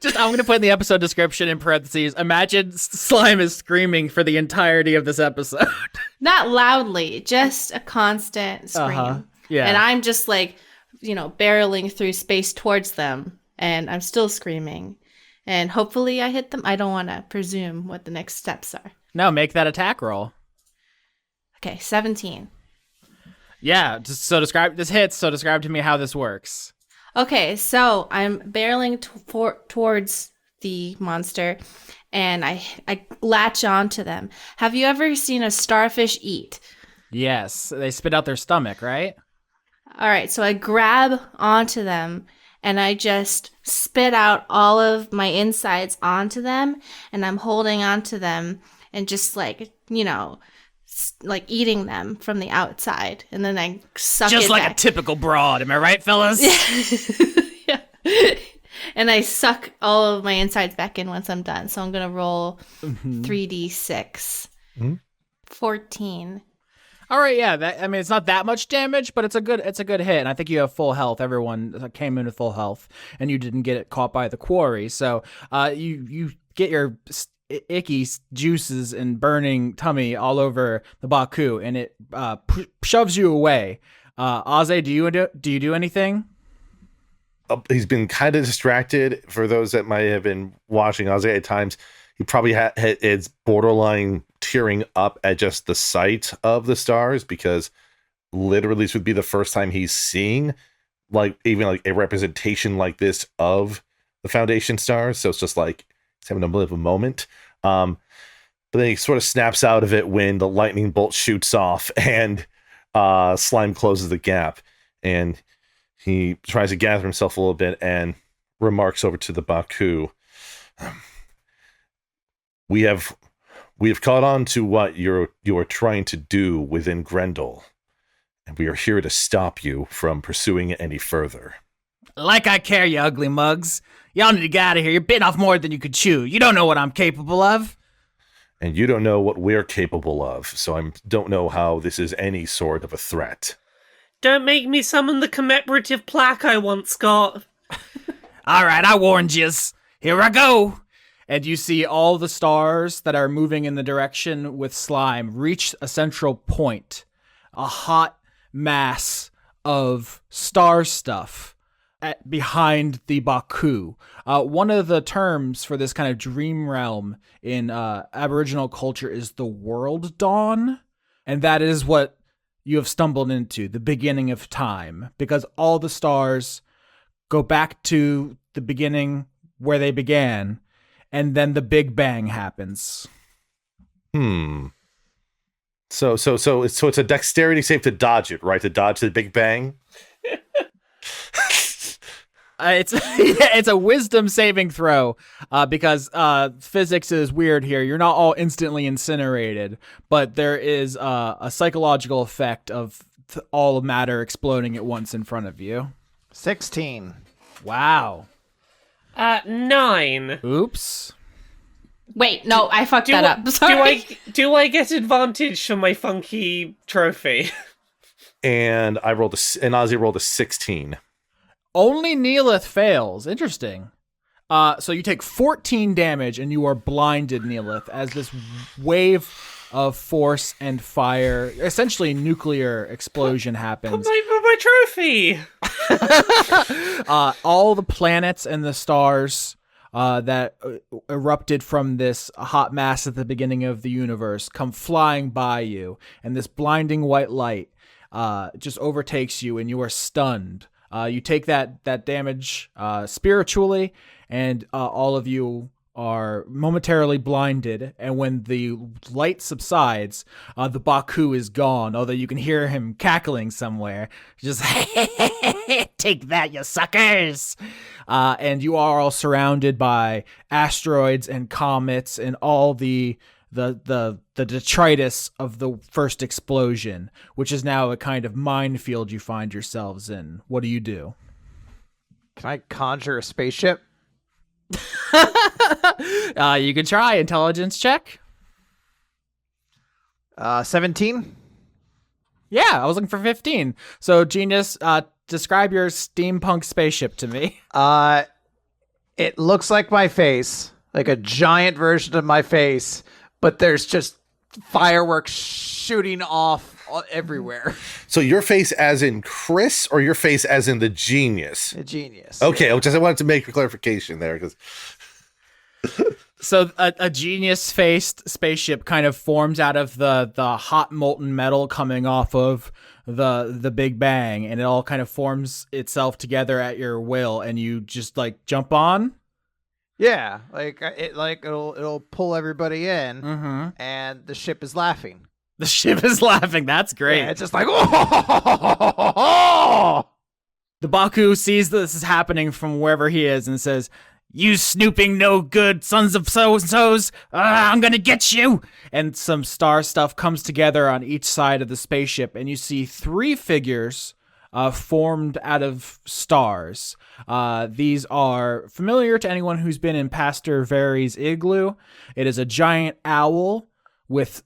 Just, I'm going to put in the episode description in parentheses, imagine Slime is screaming for the entirety of this episode. Not loudly, just a constant scream. Yeah. And I'm just like, barreling through space towards them, and I'm still screaming. And hopefully I hit them. I don't want to presume what the next steps are. No, make that attack roll. Okay, 17. Yeah, so describe to me how this works. Okay, so I'm barreling towards the monster, and I latch onto them. Have you ever seen a starfish eat? Yes, they spit out their stomach, right? All right, so I grab onto them, and I just spit out all of my insides onto them, and I'm holding onto them and just like, like eating them from the outside, and then I suck Just it like back. a typical broad, am I right, fellas? Yeah. And I suck all of my insides back in once I'm done. So I'm going to roll 3d6. 14. All right, yeah. It's not that much damage, but it's a good hit. And I think you have full health. Everyone came in with full health, and you didn't get it caught by the quarry. So you get your icky juices and burning tummy all over the Baku, and it shoves you away. Aze, do you do anything? He's been kind of distracted. For those that might have been watching Ozzy at times, he probably is borderline tearing up at just the sight of the stars, because literally this would be the first time he's seeing even a representation like this of the Foundation stars. So it's just like he's having a bit of a moment. But then he sort of snaps out of it when the lightning bolt shoots off and Slime closes the gap, and he tries to gather himself a little bit and remarks over to the Baku. We have caught on to what you are trying to do within Grendel, and we are here to stop you from pursuing it any further. Like I care, you ugly mugs. Y'all need to get out of here. You're bitten off more than you could chew. You don't know what I'm capable of. And you don't know what we're capable of, so I don't know how this is any sort of a threat. Don't make me summon the commemorative plaque I once got. All right, I warned yous. Here I go. And you see all the stars that are moving in the direction with Slime reach a central point, a hot mass of star stuff behind the Baku. One of the terms for this kind of dream realm in Aboriginal culture is the world dawn, and that is what you have stumbled into, the beginning of time, because all the stars go back to the beginning where they began, and then the Big Bang happens. So it's a dexterity save to dodge it, right? To dodge the Big Bang. It's a wisdom saving throw because physics is weird here. You're not all instantly incinerated, but there is a psychological effect of all matter exploding at once in front of you. 16. Wow. 9. Oops. Wait, no, I fucked that up. Sorry. Do I get advantage for my funky trophy? And Ozzy rolled a 16. Only Neellith fails. Interesting. So you take 14 damage and you are blinded, Neellith, as this wave of force and fire, essentially nuclear explosion happens. My trophy! All the planets and the stars that erupted from this hot mass at the beginning of the universe come flying by you, and this blinding white light just overtakes you, and you are stunned. You take that damage spiritually, and all of you are momentarily blinded. And when the light subsides, the Baku is gone, although you can hear him cackling somewhere. Just, take that, you suckers! And you are all surrounded by asteroids and comets and all the detritus of the first explosion, which is now a kind of minefield you find yourselves in. What do you do? Can I conjure a spaceship? You can try intelligence check. 17. Yeah, I was looking for 15. So, Genius, describe your steampunk spaceship to me. It looks like my face, like a giant version of my face, but there's just fireworks shooting off everywhere. So your face as in Chris, or your face as in the genius? A genius. Okay, I wanted to make a clarification there, because So a genius-faced spaceship kind of forms out of the hot molten metal coming off of the Big Bang, and it all kind of forms itself together at your will, and you just like jump on. Yeah, it'll pull everybody in, Mm-hmm. and the ship is laughing. The ship is laughing. That's great. Yeah, it's just like oh. The Baku sees that this is happening from wherever he is and says, "You snooping no good sons of so-and-sos, I'm gonna get you!" And some star stuff comes together on each side of the spaceship, and you see 3 figures formed out of stars. These are familiar to anyone who's been in Pastor Vary's igloo. It is a giant owl with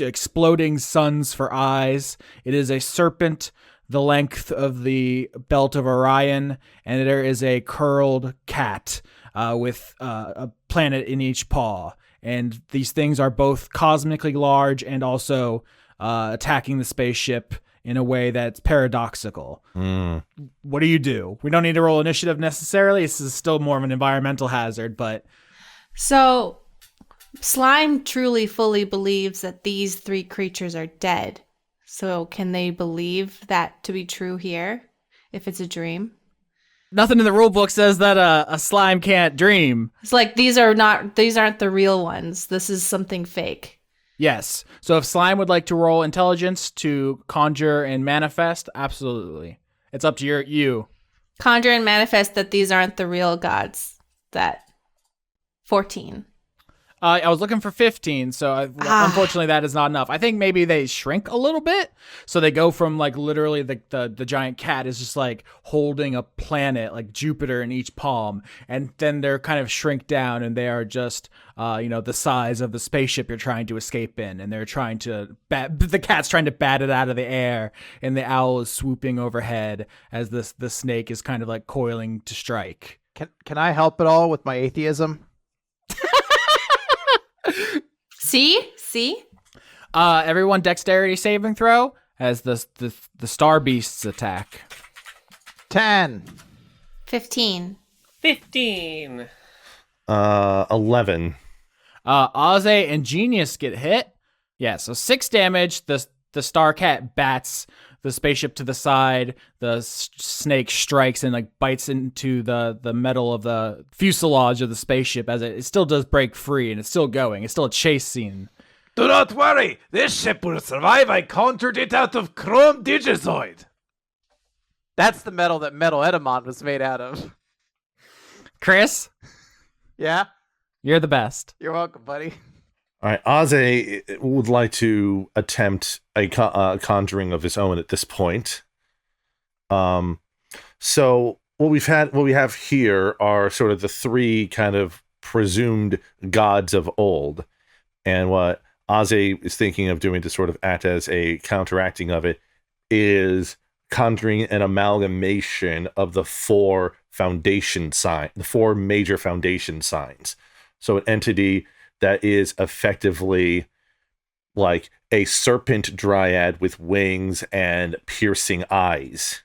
exploding suns for eyes. It is a serpent the length of the belt of Orion, and there is a curled cat with a planet in each paw. And these things are both cosmically large and also attacking the spaceship in a way that's paradoxical. What do you do? We don't need to roll initiative necessarily. This is still more of an environmental hazard, but... So, Slime truly fully believes that these 3 creatures are dead. So, can they believe that to be true here, if it's a dream? Nothing in the rule book says that a slime can't dream. It's like these aren't the real ones. This is something fake. Yes. So if Slime would like to roll intelligence to conjure and manifest, absolutely. It's up to you. Conjure and manifest that these aren't the real gods. That 14. I was looking for 15, so unfortunately that is not enough. I think maybe they shrink a little bit, so they go from like literally the giant cat is just like holding a planet like Jupiter in each palm, and then they're kind of shrink down, and they are just the size of the spaceship you're trying to escape in, and they're trying to the cat's trying to bat it out of the air, and the owl is swooping overhead as the snake is kind of like coiling to strike. Can I help at all with my atheism? See? Everyone dexterity saving throw as the star beasts attack. 10. 15. 15. 11. Aze and Genius get hit. Yeah, so 6 damage. The star cat bats the spaceship to the side. The snake strikes and like bites into the metal of the fuselage of the spaceship as it still does break free, and it's still going. It's still a chase scene. Do not worry, this ship will survive. I conjured it out of chrome digizoid. That's the metal that Metal Edamon was made out of. Chris, Yeah? you're the best. You're welcome, buddy. All right, Aze would like to attempt a conjuring of his own at this point. So what we have here are sort of the 3 kind of presumed gods of old, and what Aze is thinking of doing to sort of act as a counteracting of it is conjuring an amalgamation of the 4 major foundation signs. So an entity that is effectively like a serpent dryad with wings and piercing eyes.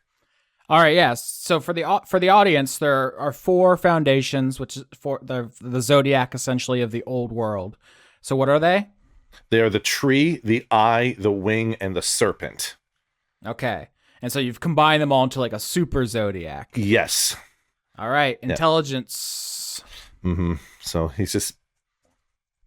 All right, yes. So for the audience, there are 4 foundations, which is for the zodiac essentially of the old world. So what are they? They are the tree, the eye, the wing, and the serpent. Okay. And so you've combined them all into like a super zodiac. Yes. All right. Intelligence. Mm-hmm. So he's just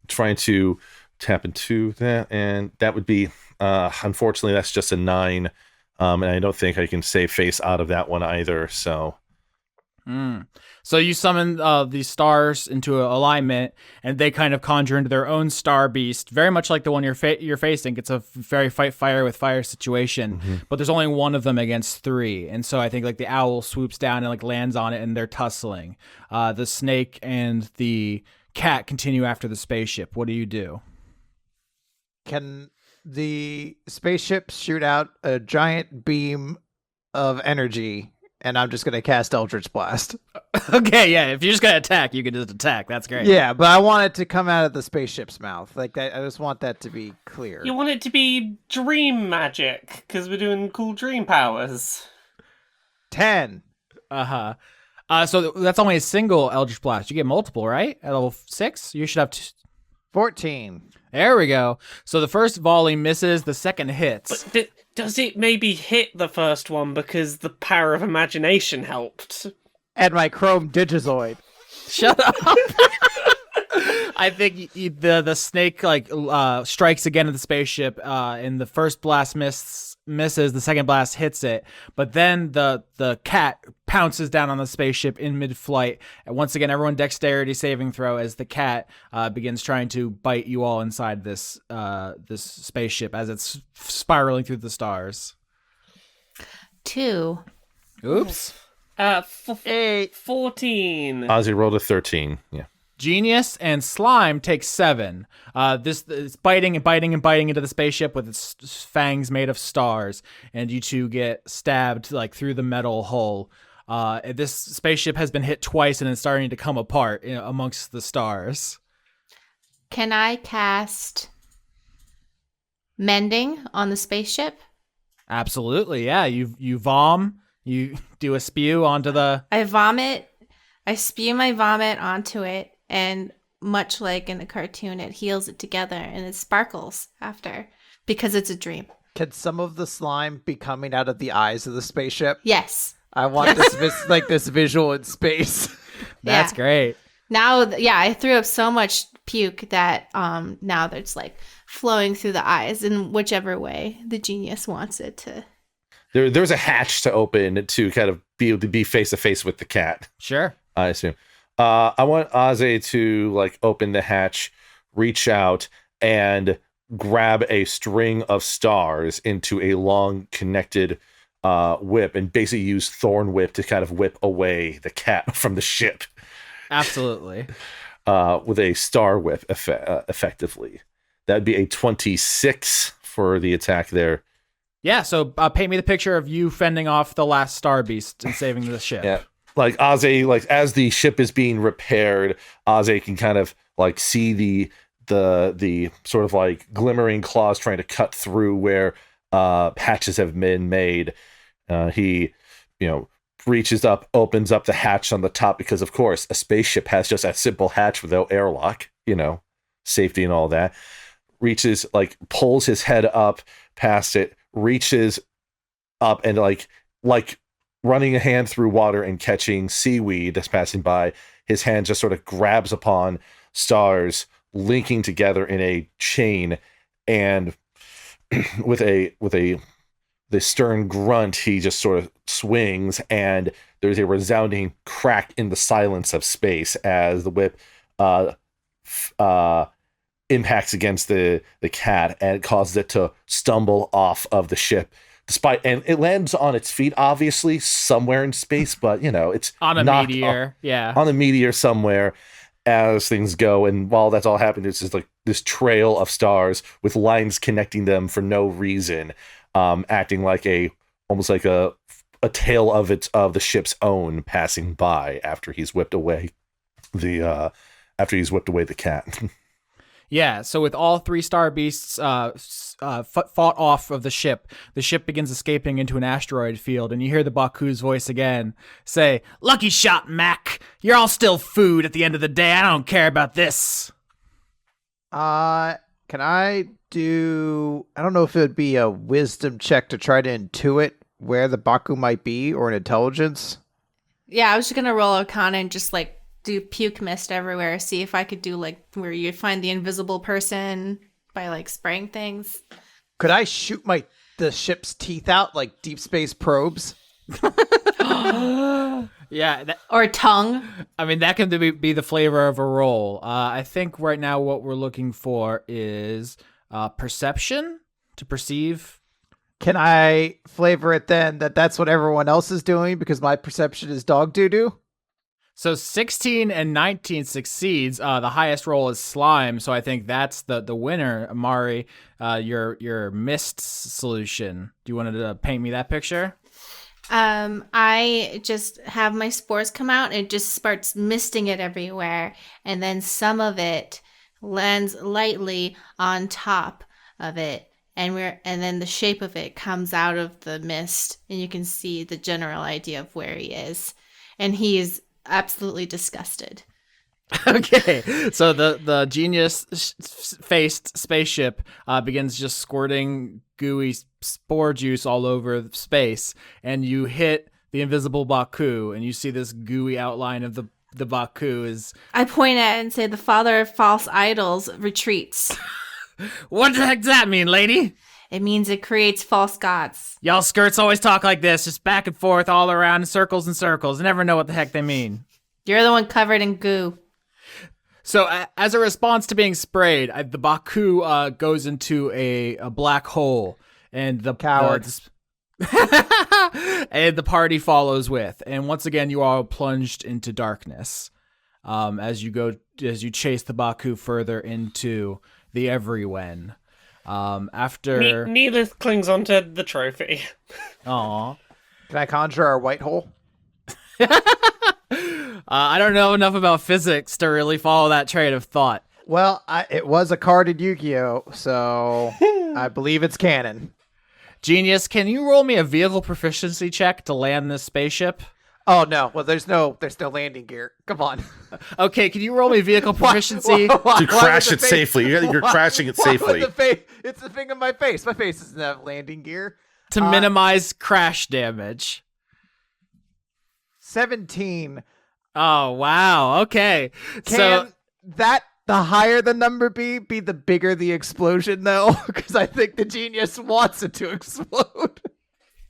trying to tap into that, and that would be unfortunately that's just a 9, and I don't think I can save face out of that one either. So So you summon these stars into alignment, and they kind of conjure into their own star beast, very much like the one you're facing. It's a very fight fire with fire situation, but there's only one of them against 3, and so I think like the owl swoops down and like lands on it, and they're tussling. The snake and the cat continue after the spaceship. What do you do? Can the spaceship shoot out a giant beam of energy, and I'm just going to cast Eldritch Blast? Okay, yeah. If you're just gonna attack, you can just attack. That's great. Yeah, but I want it to come out of the spaceship's mouth. Like I just want that to be clear. You want it to be dream magic, because we're doing cool dream powers. 10. So that's only a single Eldritch Blast. You get multiple, right? At level 6? You should have 14. There we go. So the first volley misses, the second hits. But does it maybe hit the first one because the power of imagination helped? And my Chrome Digizoid. Shut up. I think the snake strikes again at the spaceship, and the first blast misses, the second blast hits it, but then the cat pounces down on the spaceship in mid-flight. And once again, everyone dexterity saving throw as the cat begins trying to bite you all inside this spaceship as it's spiraling through the stars. 2. Oops. 8. 14. Ozzy rolled a 13. Yeah. Genius and Slime takes 7. This is biting and biting and biting into the spaceship with its fangs made of stars, and you two get stabbed like through the metal hull. This spaceship has been hit twice and it's starting to come apart amongst the stars. Can I cast Mending on the spaceship? Absolutely, yeah. You vom. You do a spew onto the. I vomit. I spew my vomit onto it. And much like in the cartoon, it heals it together and it sparkles after because it's a dream. Can some of the slime be coming out of the eyes of the spaceship? Yes. I want this visual in space. That's great. Now, I threw up so much puke that now it's like flowing through the eyes in whichever way the genius wants it to. There's a hatch to open to kind of be able to be face to face with the cat. Sure. I assume. I want Aze to open the hatch, reach out, and grab a string of stars into a long connected whip, and basically use Thorn Whip to kind of whip away the cat from the ship. Absolutely. With a star whip effectively. That'd be a 26 for the attack there. Yeah, so paint me the picture of you fending off the last star beast and saving the ship. Yeah. Aze, as the ship is being repaired, Aze can kind of see the sort of glimmering claws trying to cut through where hatches have been made. He, reaches up, opens up the hatch on the top because, of course, a spaceship has just a simple hatch with no airlock, safety and all that. Reaches, pulls his head up past it, reaches up and running a hand through water and catching seaweed that's passing by, his hand just sort of grabs upon stars, linking together in a chain, and with the stern grunt, he just sort of swings, and there's a resounding crack in the silence of space as the whip impacts against the cat and causes it to stumble off of the ship. And it lands on its feet, obviously, somewhere in space, but, it's on a meteor. Yeah. On a meteor somewhere as things go. And while that's all happening, it's just this trail of stars with lines connecting them for no reason, acting almost like a tail of the ship's own passing by after he's whipped away the cat. Yeah, so with all 3 star beasts fought off of the ship begins escaping into an asteroid field, and you hear the Baku's voice again say, "Lucky shot, Mac. You're all still food at the end of the day. I don't care about this." Can I do... I don't know if it would be a wisdom check to try to intuit where the Baku might be, or an intelligence? Yeah, I was just going to roll Arcana and just do puke mist everywhere, see if I could do where you find the invisible person by spraying things. Could I shoot the ship's teeth out like deep space probes? Yeah. Or tongue. I mean, that can be the flavor of a roll. I think right now what we're looking for is perception to perceive. Can I flavor it then that's what everyone else is doing because my perception is dog doo-doo? So 16 and 19 succeeds. The highest roll is slime, so I think that's the winner. Amari, your mist solution. Do you want to paint me that picture? I just have my spores come out and it just starts misting it everywhere, and then some of it lands lightly on top of it, and then the shape of it comes out of the mist, and you can see the general idea of where he is. And he is absolutely disgusted. Okay, so the genius-faced spaceship begins just squirting gooey spore juice all over space, and you hit the invisible Baku, and you see this gooey outline of the Baku is... I point at it and say the father of false idols retreats. What the heck does that mean, lady? It means it creates false gods. Y'all skirts always talk like this, just back and forth all around in circles and circles. I never know what the heck they mean. You're the one covered in goo. So as a response to being sprayed, the Baku goes into a black hole, and the Coward. and the party follows with. And once again, you are plunged into darkness as you chase the Baku further into the Everywen. After Neellith clings onto the trophy. Aw. Can I conjure our white hole? I don't know enough about physics to really follow that train of thought. Well, it was a card in Yu-Gi-Oh, so I believe it's canon. Genius, can you roll me a vehicle proficiency check to land this spaceship? Oh no! Well, there's no landing gear. Come on. Okay, can you roll me vehicle proficiency? To crash it safely. You're crashing it safely. It's the thing on my face. My face doesn't have landing gear. To minimize crash damage. 17. Oh, wow. Okay. Can that, the higher the number be the bigger the explosion, though? Because I think the genius wants it to explode.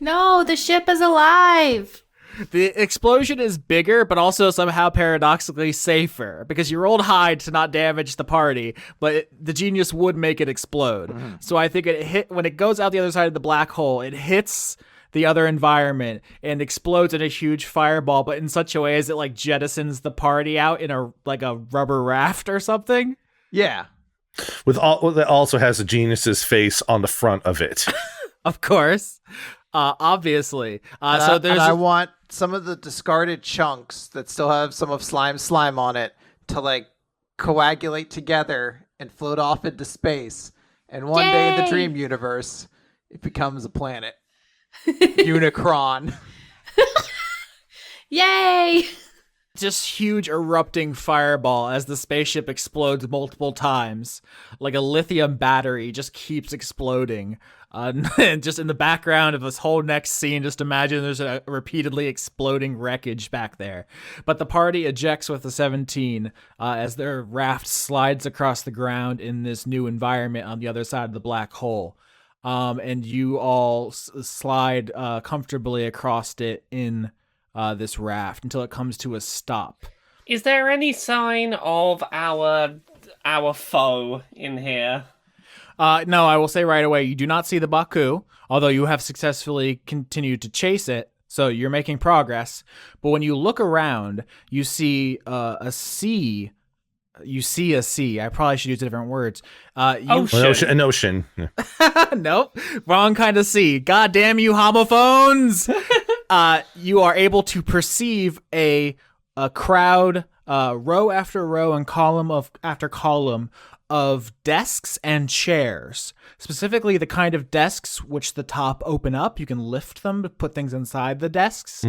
No, the ship is alive. The explosion is bigger, but also somehow paradoxically safer, because you rolled high to not damage the party, but the genius would make it explode. Mm-hmm. So I think when it goes out the other side of the black hole, it hits the other environment and explodes in a huge fireball, but in such a way as it like jettisons the party out in a rubber raft or something. Yeah. That also has the genius's face on the front of it. Of course. Obviously. So there's I want some of the discarded chunks that still have some of slime on it to like coagulate together and float off into space. And one day in the Yay! dream universe, it becomes a planet. Unicron. Yay! just huge erupting fireball as the spaceship explodes multiple times. Like a lithium battery just keeps exploding. And just in the background of this whole next scene, just imagine there's a repeatedly exploding wreckage back there. But the party ejects with the 17 as their raft slides across the ground in this new environment on the other side of the black hole. And you all slide comfortably across it in this raft until it comes to a stop. Is there any sign of our foe in here? No, I will say right away, you do not see the Baku, although you have successfully continued to chase it, so you're making progress. But when you look around, you see a sea. You see a sea. I probably should use different words. An ocean. Nope, wrong kind of sea. God damn you, homophones! You are able to perceive a crowd, row after row and column after column of desks and chairs, specifically the kind of desks which the top open up. You can lift them to put things inside the desks,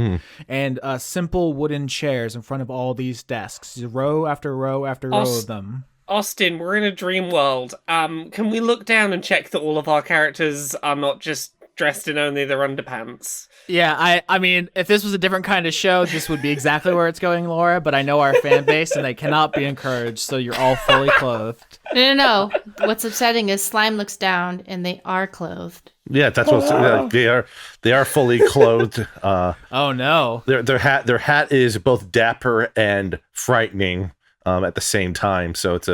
and simple wooden chairs in front of all these desks, row after row after row of them. Austin, we're in a dream world. Can we look down and check that all of our characters are not just dressed in only their underpants? Yeah, I mean, if this was a different kind of show, this would be exactly where it's going, Laura, but I know our fan base and they cannot be encouraged, so you're all fully clothed. No. What's upsetting is Slime looks down and they are clothed. Yeah, that's what they are fully clothed. Oh no. Their hat is both dapper and frightening at the same time, so it's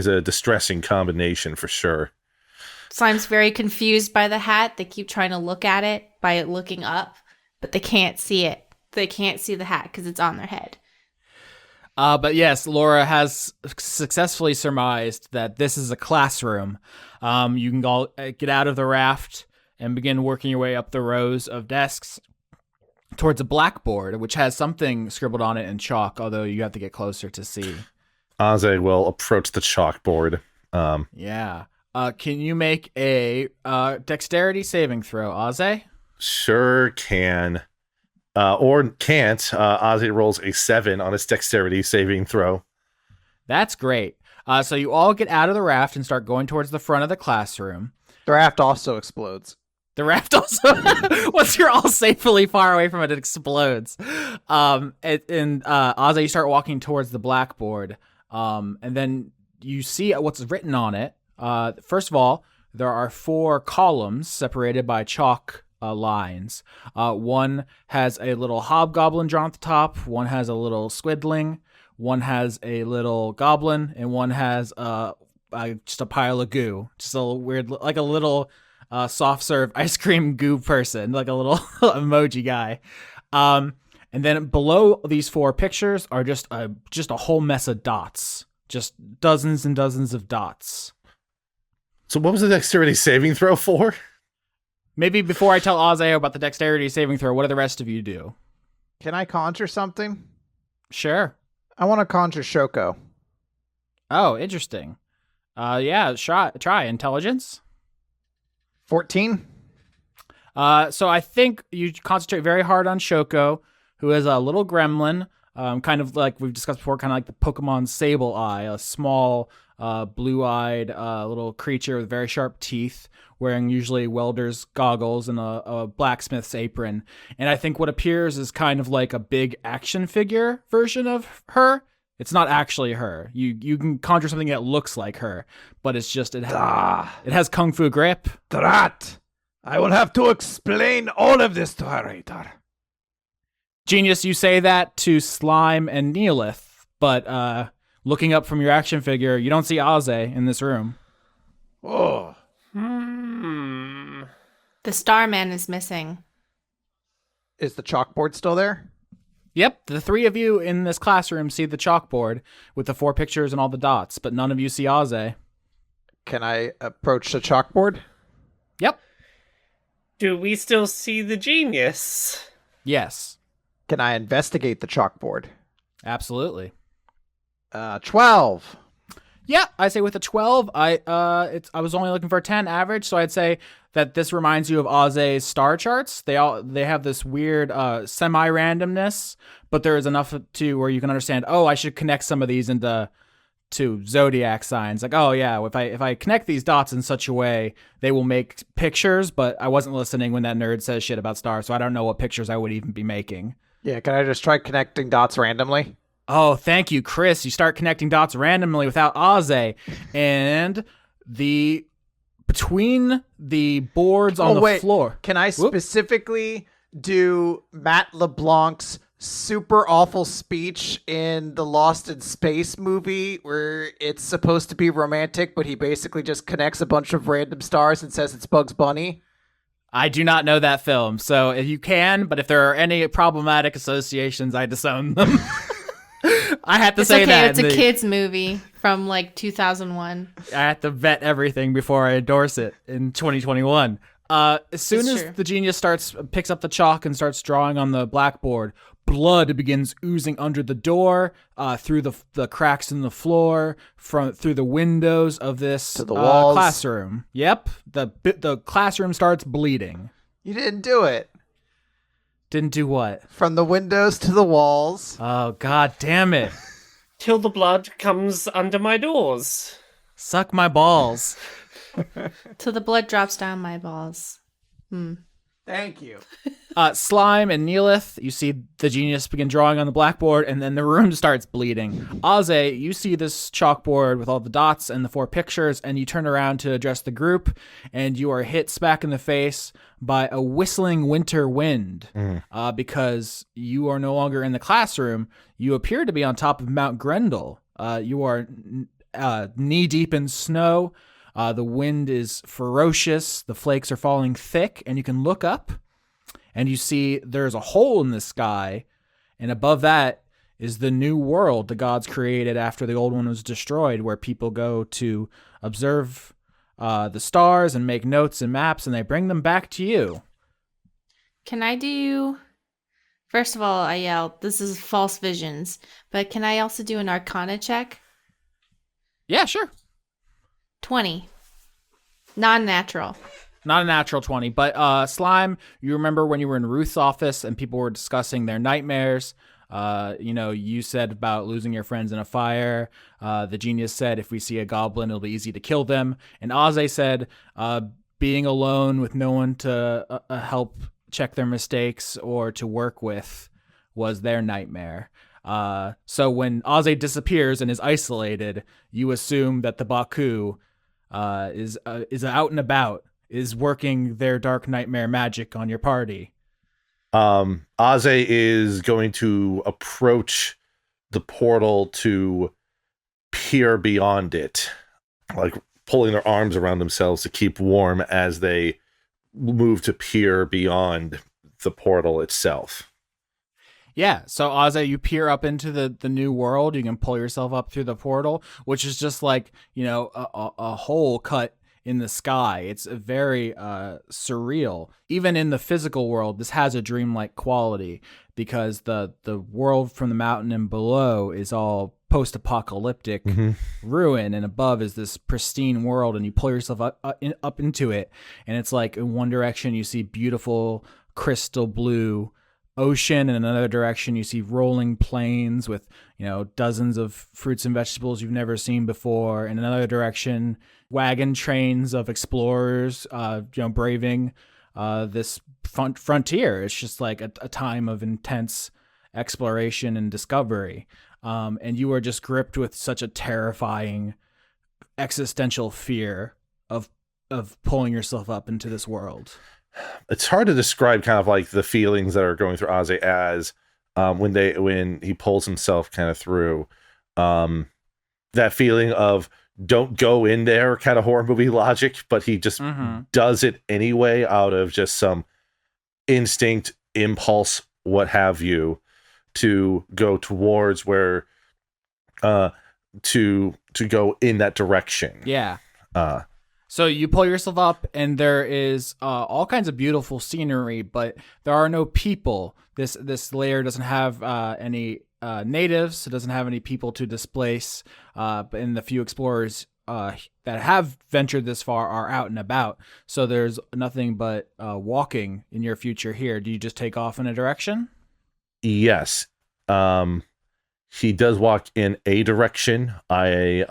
a distressing combination for sure. Slime's very confused by the hat. They keep trying to look at it by it looking up, but they can't see it. They can't see the hat because it's on their head. But yes, Laura has successfully surmised that this is a classroom. You can go, get out of the raft and begin working your way up the rows of desks towards a blackboard, which has something scribbled on it in chalk, although you have to get closer to see. Aze will approach the chalkboard. Yeah. Can you make a dexterity saving throw, Aze? Sure can. or can't, Ozzy rolls a 7 on his dexterity saving throw. That's great. So you all get out of the raft and start going towards the front of the classroom. The raft also explodes. The raft also, once you're all safely far away from it, it explodes. Ozzy, you start walking towards the blackboard, and then you see what's written on it. First of all, there are 4 columns separated by chalk lines. One has a little hobgoblin drawn at the top, one has a little squidling, one has a little goblin, and one has just a pile of goo. Just a little weird, like a little soft serve ice cream goo person, like a little emoji guy. And then below these 4 pictures are just a whole mess of dots. Just dozens and dozens of dots. So what was the dexterity saving throw for? Maybe before I tell Ozzy about the dexterity saving throw, what do the rest of you do? Can I conjure something? Sure. I want to conjure Shoko. Oh, interesting. Yeah, try intelligence. 14. So I think you concentrate very hard on Shoko, who is a little gremlin, kind of like we've discussed before, kind of like the Pokemon Sableye, a small, blue-eyed little creature with very sharp teeth, wearing usually welder's goggles and a blacksmith's apron. And I think what appears is kind of like a big action figure version of her. It's not actually her. You can conjure something that looks like her, but it's just it has kung fu grip. Drat! I will have to explain all of this to her later. Genius, you say that to Slime and Neellith, but looking up from your action figure, you don't see Aze in this room. Oh. The Starman is missing. Is the chalkboard still there? Yep, the 3 of you in this classroom see the chalkboard with the 4 pictures and all the dots, but none of you see Aze. Can I approach the chalkboard? Yep. Do we still see the genius? Yes. Can I investigate the chalkboard? Absolutely. 12. Yeah, I say with a 12, I was only looking for a 10 average, so I'd say that this reminds you of Aze's star charts. They have this weird semi-randomness, but there is enough to where you can understand, I should connect some of these into zodiac signs. Like, oh yeah, if I connect these dots in such a way, they will make pictures, but I wasn't listening when that nerd says shit about stars, so I don't know what pictures I would even be making. Yeah, can I just try connecting dots randomly? Oh, thank you, Chris. You start connecting dots randomly without Aze, and between the boards on the floor. Can I specifically do Matt LeBlanc's super awful speech in the Lost in Space movie where it's supposed to be romantic, but he basically just connects a bunch of random stars and says it's Bugs Bunny? I do not know that film, so if you can, but if there are any problematic associations, I disown them. I had to say that. It's a kid's movie from like 2001. I have to vet everything before I endorse it in 2021. As soon as the genius picks up the chalk and starts drawing on the blackboard, blood begins oozing under the door, through the cracks in the floor, through the windows of this to the walls. Classroom. Yep, the classroom starts bleeding. You didn't do it. Didn't do what? From the windows to the walls. Oh, god damn it. Till the blood comes under my doors. Suck my balls. Till the blood drops down my balls. Thank you. Slime and Neellith, you see the genius begin drawing on the blackboard, and then the room starts bleeding. Aze, you see this chalkboard with all the dots and the 4 pictures, and you turn around to address the group, and you are hit smack in the face by a whistling winter wind, because you are no longer in the classroom. You appear to be on top of Mount Grendel. You are knee-deep in snow. The wind is ferocious. The flakes are falling thick, and you can look up, and you see there's a hole in the sky, and above that is the new world the gods created after the old one was destroyed, where people go to observe the stars and make notes and maps, and they bring them back to you. Can I do... First of all, I yelled, this is false visions, but can I also do an Arcana check? Yeah, sure. 20. Non-natural. Not a natural 20, but Slime, you remember when you were in Ruth's office and people were discussing their nightmares. You said about losing your friends in a fire. The genius said if we see a goblin, it'll be easy to kill them. And Aze said being alone with no one to help check their mistakes or to work with was their nightmare. So when Aze disappears and is isolated, you assume that the Baku is out and about, is working their dark nightmare magic on your party. Aze is going to approach the portal to peer beyond it, like pulling their arms around themselves to keep warm as they move to peer beyond the portal itself. Yeah, so Aze, you peer up into the new world. You can pull yourself up through the portal, which is just like, a hole cut in the sky. It's very surreal. Even in the physical world, this has a dreamlike quality because the world from the mountain and below is all post-apocalyptic ruin, and above is this pristine world, and you pull yourself up into it, and it's like in one direction you see beautiful crystal blue ocean, and in another direction you see rolling plains with dozens of fruits and vegetables you've never seen before. In another direction, wagon trains of explorers braving this frontier. It's just like a time of intense exploration and discovery, and you are just gripped with such a terrifying existential fear of pulling yourself up into this world. It's hard to describe kind of like the feelings that are going through Aze as when he pulls himself kind of through that feeling of don't go in there kind of horror movie logic, but he just does it anyway out of just some instinct, impulse, what have you, to go towards where to go in that direction. Yeah. So you pull yourself up, and there is all kinds of beautiful scenery, but there are no people. This layer doesn't have any natives. It doesn't have any people to displace. And the few explorers that have ventured this far are out and about. So there's nothing but walking in your future here. Do you just take off in a direction? Yes. He does walk in a direction. I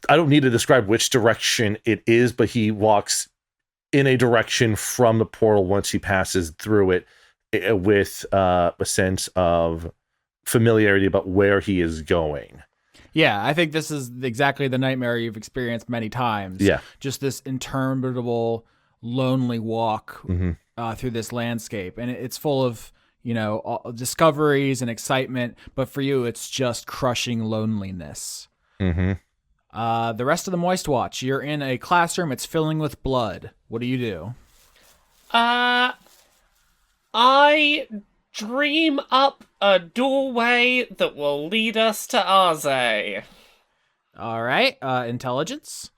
don't need to describe which direction it is, but he walks in a direction from the portal once he passes through it with a sense of familiarity about where he is going. Yeah, I think this is exactly the nightmare you've experienced many times. Yeah. Just this interminable, lonely walk through this landscape. And it's full of, discoveries and excitement, but for you, it's just crushing loneliness. Mm-hmm. The rest of the Moistwatch, you're in a classroom. It's filling with blood. What do you do? I dream up a doorway that will lead us to Aze. All right. Intelligence.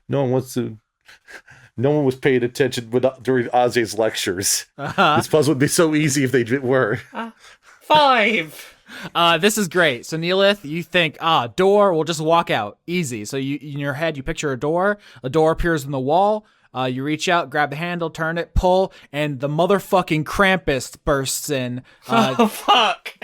No one was paying attention during Aze's lectures. This puzzle would be so easy if they were. 5. This is great. So Neellith, you think, door, we'll just walk out. Easy. So you in your head, you picture a door appears in the wall. You reach out, grab the handle, turn it, pull, and the motherfucking Krampus bursts in. Oh, fuck.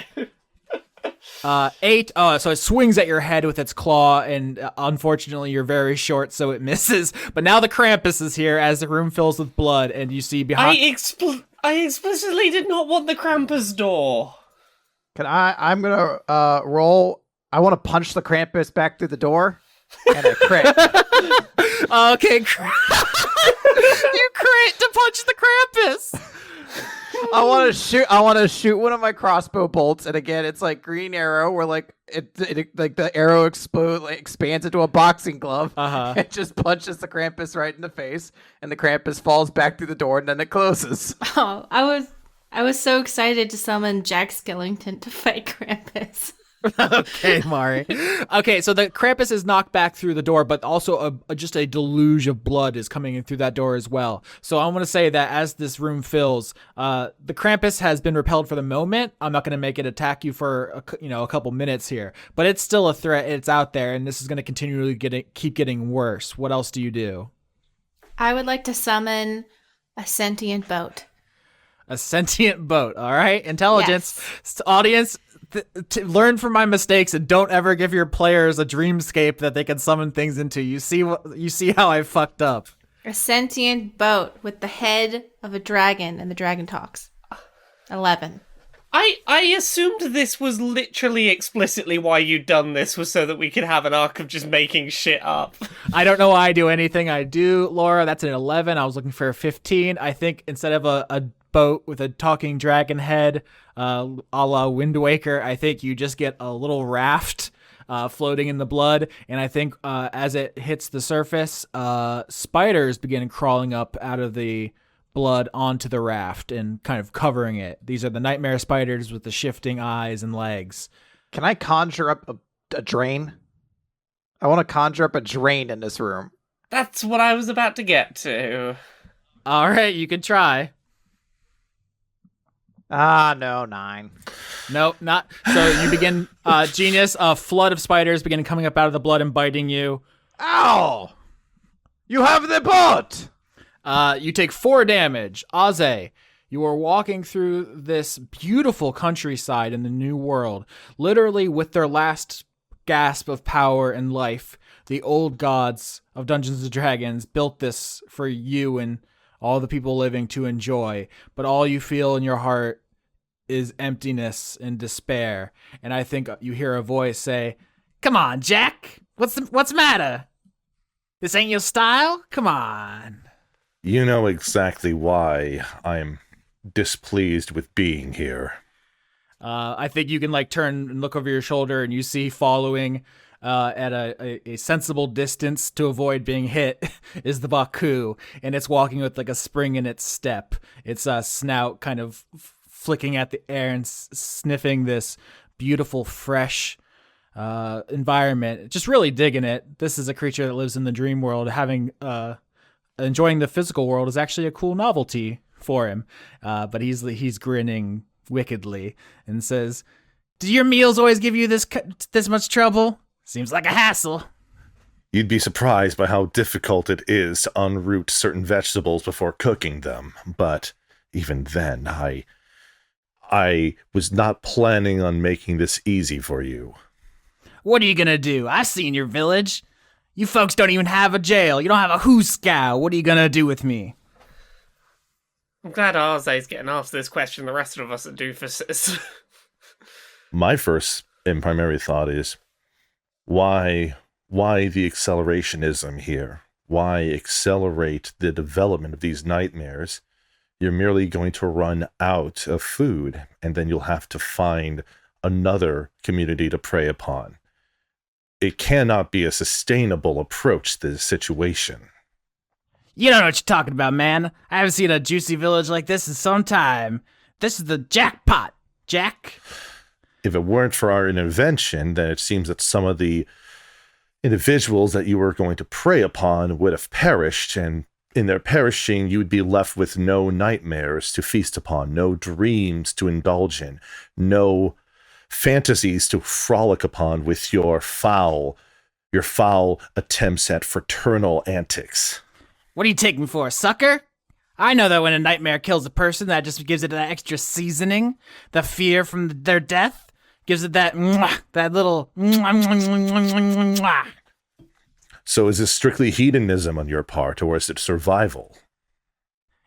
8. So it swings at your head with its claw, and unfortunately you're very short, so it misses. But now the Krampus is here as the room fills with blood, and you see behind... I explicitly did not want the Krampus door. I'm gonna roll. I want to punch the Krampus back through the door, and I crit. Okay, you crit to punch the Krampus. I want to shoot one of my crossbow bolts, and again, it's like green arrow, where like it like the arrow expands into a boxing glove. It just punches the Krampus right in the face, and the Krampus falls back through the door, and then it closes. Oh, I was so excited to summon Jack Skellington to fight Krampus. Okay, Mari. Okay, so the Krampus is knocked back through the door, but also just a deluge of blood is coming in through that door as well. So I want to say that as this room fills, the Krampus has been repelled for the moment. I'm not going to make it attack you for a couple minutes here, but it's still a threat. It's out there, and this is going to continually keep getting worse. What else do you do? I would like to summon a sentient boat. A sentient boat. All right, intelligence. Audience, learn from my mistakes and don't ever give your players a dreamscape that they can summon things into. You see how I fucked up. A sentient boat with the head of a dragon, and the dragon talks. 11. I assumed this was literally explicitly why you'd done this, was so that we could have an arc of just making shit up. I don't know why I do anything I do, Laura. That's an 11. I was looking for a 15. I think instead of a boat with a talking dragon head, a la Wind Waker, I think you just get a little raft floating in the blood. And I think as it hits the surface, spiders begin crawling up out of the blood onto the raft and kind of covering it. These are the nightmare spiders with the shifting eyes and legs. Can I conjure up a drain? I want to conjure up a drain in this room. That's what I was about to get to. All right, you can try. No, 9. Nope, not. So you begin, Genius, a flood of spiders begin coming up out of the blood and biting you. Ow! You have the boat! You take 4 damage. Aze, you are walking through this beautiful countryside in the New World. Literally with their last gasp of power and life, the old gods of Dungeons & Dragons built this for you and all the people living to enjoy. But all you feel in your heart is emptiness and despair. And I think you hear a voice say, "Come on, Jack. What's the matter? This ain't your style? Come on." You know exactly why I'm displeased with being here. I think you can turn and look over your shoulder and you see following at a sensible distance to avoid being hit is the Baku, and it's walking with a spring in its step. Its snout kind of flicking at the air and sniffing this beautiful, fresh environment. Just really digging it. This is a creature that lives in the dream world. Enjoying the physical world is actually a cool novelty for him. But he's grinning wickedly and says, "Do your meals always give you this much trouble? Seems like a hassle." You'd be surprised by how difficult it is to unroot certain vegetables before cooking them. But even then, I was not planning on making this easy for you. What are you gonna do? I've seen your village. You folks don't even have a jail. You don't have a hooskow. What are you gonna do with me? I'm glad Arze's getting asked this question. The rest of us are doofuses. My first and primary thought is, why the accelerationism here? Why accelerate the development of these nightmares? You're merely going to run out of food, and then you'll have to find another community to prey upon. It cannot be a sustainable approach to this situation. You don't know what you're talking about, man. I haven't seen a juicy village like this in some time. This is the jackpot, Jack. If it weren't for our intervention, then it seems that some of the individuals that you were going to prey upon would have perished, and in their perishing, you would be left with no nightmares to feast upon, no dreams to indulge in, no fantasies to frolic upon with your foul attempts at fraternal antics. What do you take me for, a sucker? I know that when a nightmare kills a person, that just gives it that extra seasoning. The fear from their death gives it that little. So is this strictly hedonism on your part, or is it survival?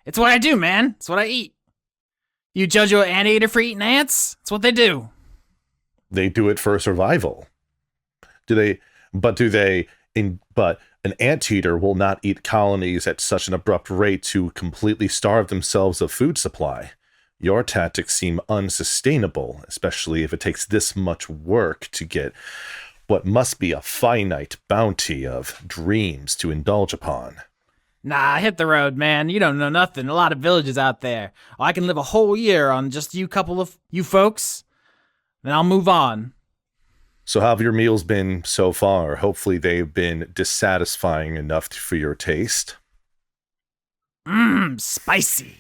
It's what I do, man. It's what I eat. You judge an anteater for eating ants? It's what they do. They do it for survival. But an anteater will not eat colonies at such an abrupt rate to completely starve themselves of food supply. Your tactics seem unsustainable, especially if it takes this much work to get what must be a finite bounty of dreams to indulge upon. Nah, hit the road, man. You don't know nothing. A lot of villages out there. I can live a whole year on just you folks. Then I'll move on. So how have your meals been so far? Hopefully they've been dissatisfying enough for your taste. Spicy.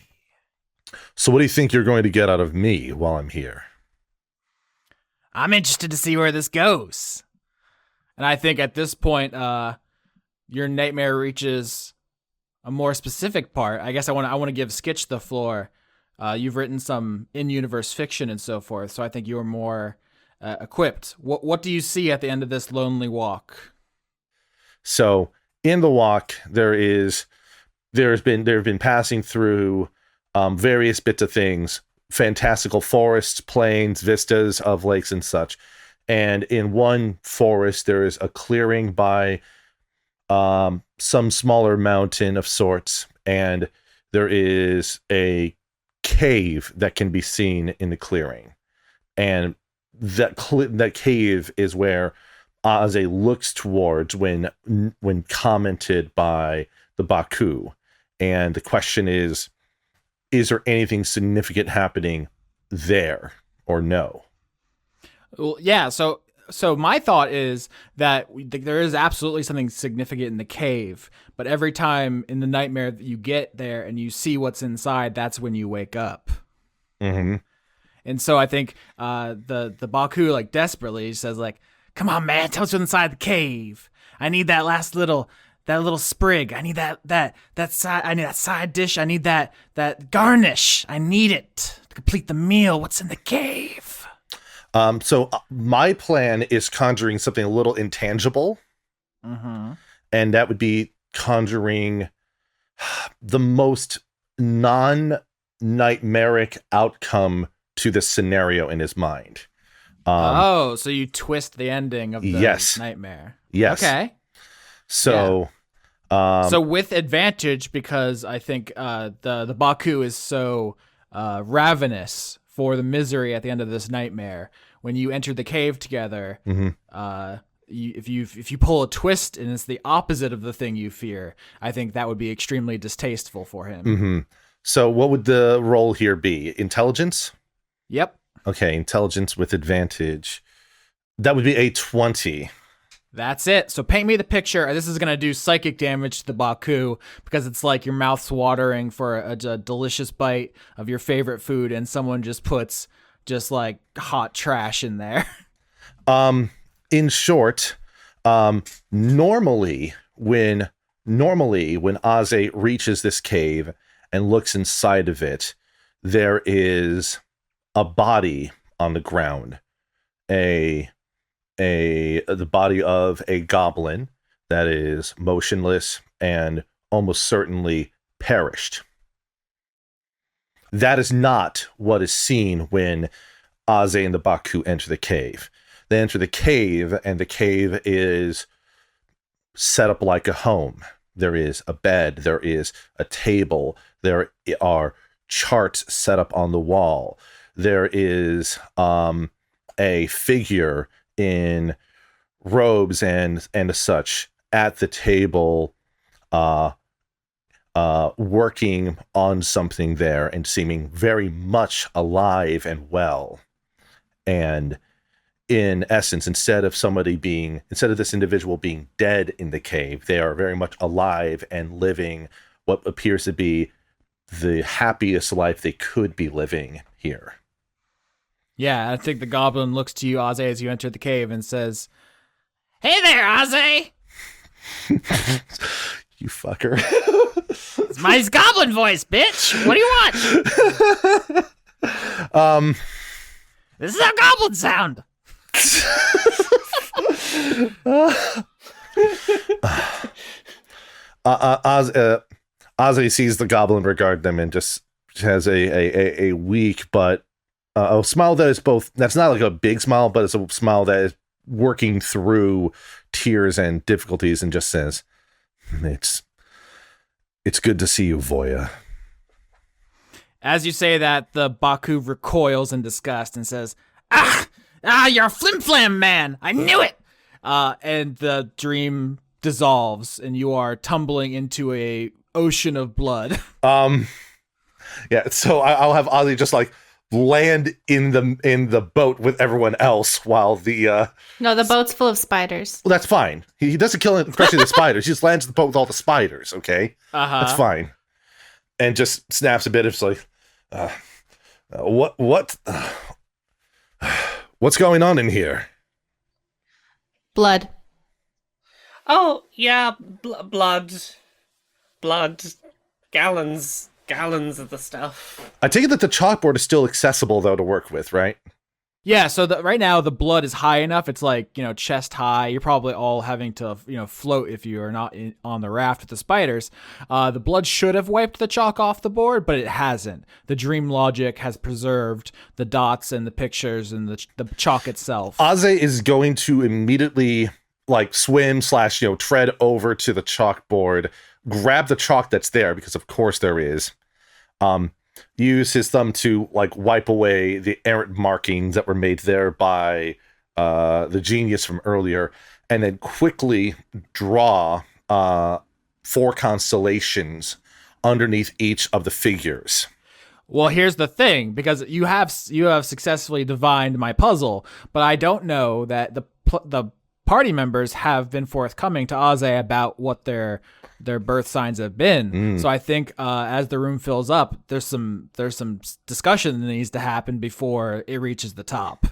So what do you think you're going to get out of me while I'm here? I'm interested to see where this goes. And I think at this point, your nightmare reaches a more specific part. I guess I want to give Skitch the floor. You've written some in-universe fiction and so forth, so I think you're more equipped. What do you see at the end of this lonely walk? So in the walk, there have been passing through various bits of things, fantastical forests, plains, vistas of lakes and such. And in one forest, there is a clearing by some smaller mountain of sorts, and there is a cave that can be seen in the clearing. And that cave is where Aze looks towards when commented by the Baku. And the question is there anything significant happening there or no? Well, yeah, so my thought is that there is absolutely something significant in the cave, but every time in the nightmare that you get there and you see what's inside, that's when you wake up. Mm-hmm. And so I think the Baku, like, desperately says, like, come on, man, tell us what's inside the cave. I need that last little sprig. I need that side dish. I need that garnish. I need it to complete the meal. What's in the cave? So my plan is conjuring something a little intangible. Mm-hmm. And that would be conjuring the most non-nightmaric outcome to the scenario in his mind. So you twist the ending of the nightmare. Yes. Okay. So, so with advantage, because I think the Baku is so ravenous for the misery at the end of this nightmare. When you enter the cave together, mm-hmm. If you pull a twist and it's the opposite of the thing you fear, I think that would be extremely distasteful for him. Mm-hmm. So what would the roll here be? Intelligence? Yep. Okay, intelligence with advantage. That would be a 20. That's it. So paint me the picture. This is going to do psychic damage to the Baku because it's like your mouth's watering for a delicious bite of your favorite food and someone just puts just like hot trash in there. In short, normally when Aze reaches this cave and looks inside of it, there is a body on the ground. The body of a goblin that is motionless and almost certainly perished. That is not what is seen when Aze and the Baku enter the cave. They enter the cave, and the cave is set up like a home. There is a bed, there is a table, there are charts set up on the wall. There is a figure in robes and such at the table, working on something there and seeming very much alive and well. And in essence, instead of this individual being dead in the cave, they are very much alive and living what appears to be the happiest life they could be living here. Yeah, I think the goblin looks to you, Aze, as you enter the cave and says, "Hey there, Aze!" You fucker. It's my goblin voice, bitch! What do you want? This is how goblins sound! Aze sees the goblin regard them and just has a weak but a smile that is both, that's not like a big smile, but it's a smile that is working through tears and difficulties, and just says, it's good to see you, Voya. As you say that, the Baku recoils in disgust and says, you're a flim-flam man! I knew it! And the dream dissolves, and you are tumbling into a ocean of blood. Yeah, so I'll have Ozzy just like land in the boat with everyone else while the No, the boat's full of spiders. well, that's fine. He doesn't kill especially the spiders. He just lands in the boat with all the spiders. Okay, that's fine. And just snaps a bit. It's like, what's going on in here? Blood. Oh, yeah, blood, gallons of the stuff. I take it that the chalkboard is still accessible though to work with, right? Yeah, so right now the blood is high enough. It's like, chest high. You're probably all having to, float if you are not on the raft with the spiders. The blood should have wiped the chalk off the board, but it hasn't. The dream logic has preserved the dots and the pictures and the chalk itself. Aze is going to immediately swim / tread over to the chalkboard, grab the chalk that's there, because of course there is. Use his thumb to wipe away the errant markings that were made there by the genius from earlier, and then quickly draw 4 constellations underneath each of the figures. Well, here's the thing, because you have successfully divined my puzzle, but I don't know that the party members have been forthcoming to Aze about what their birth signs have been. So I think as the room fills up, there's some discussion that needs to happen before it reaches the top.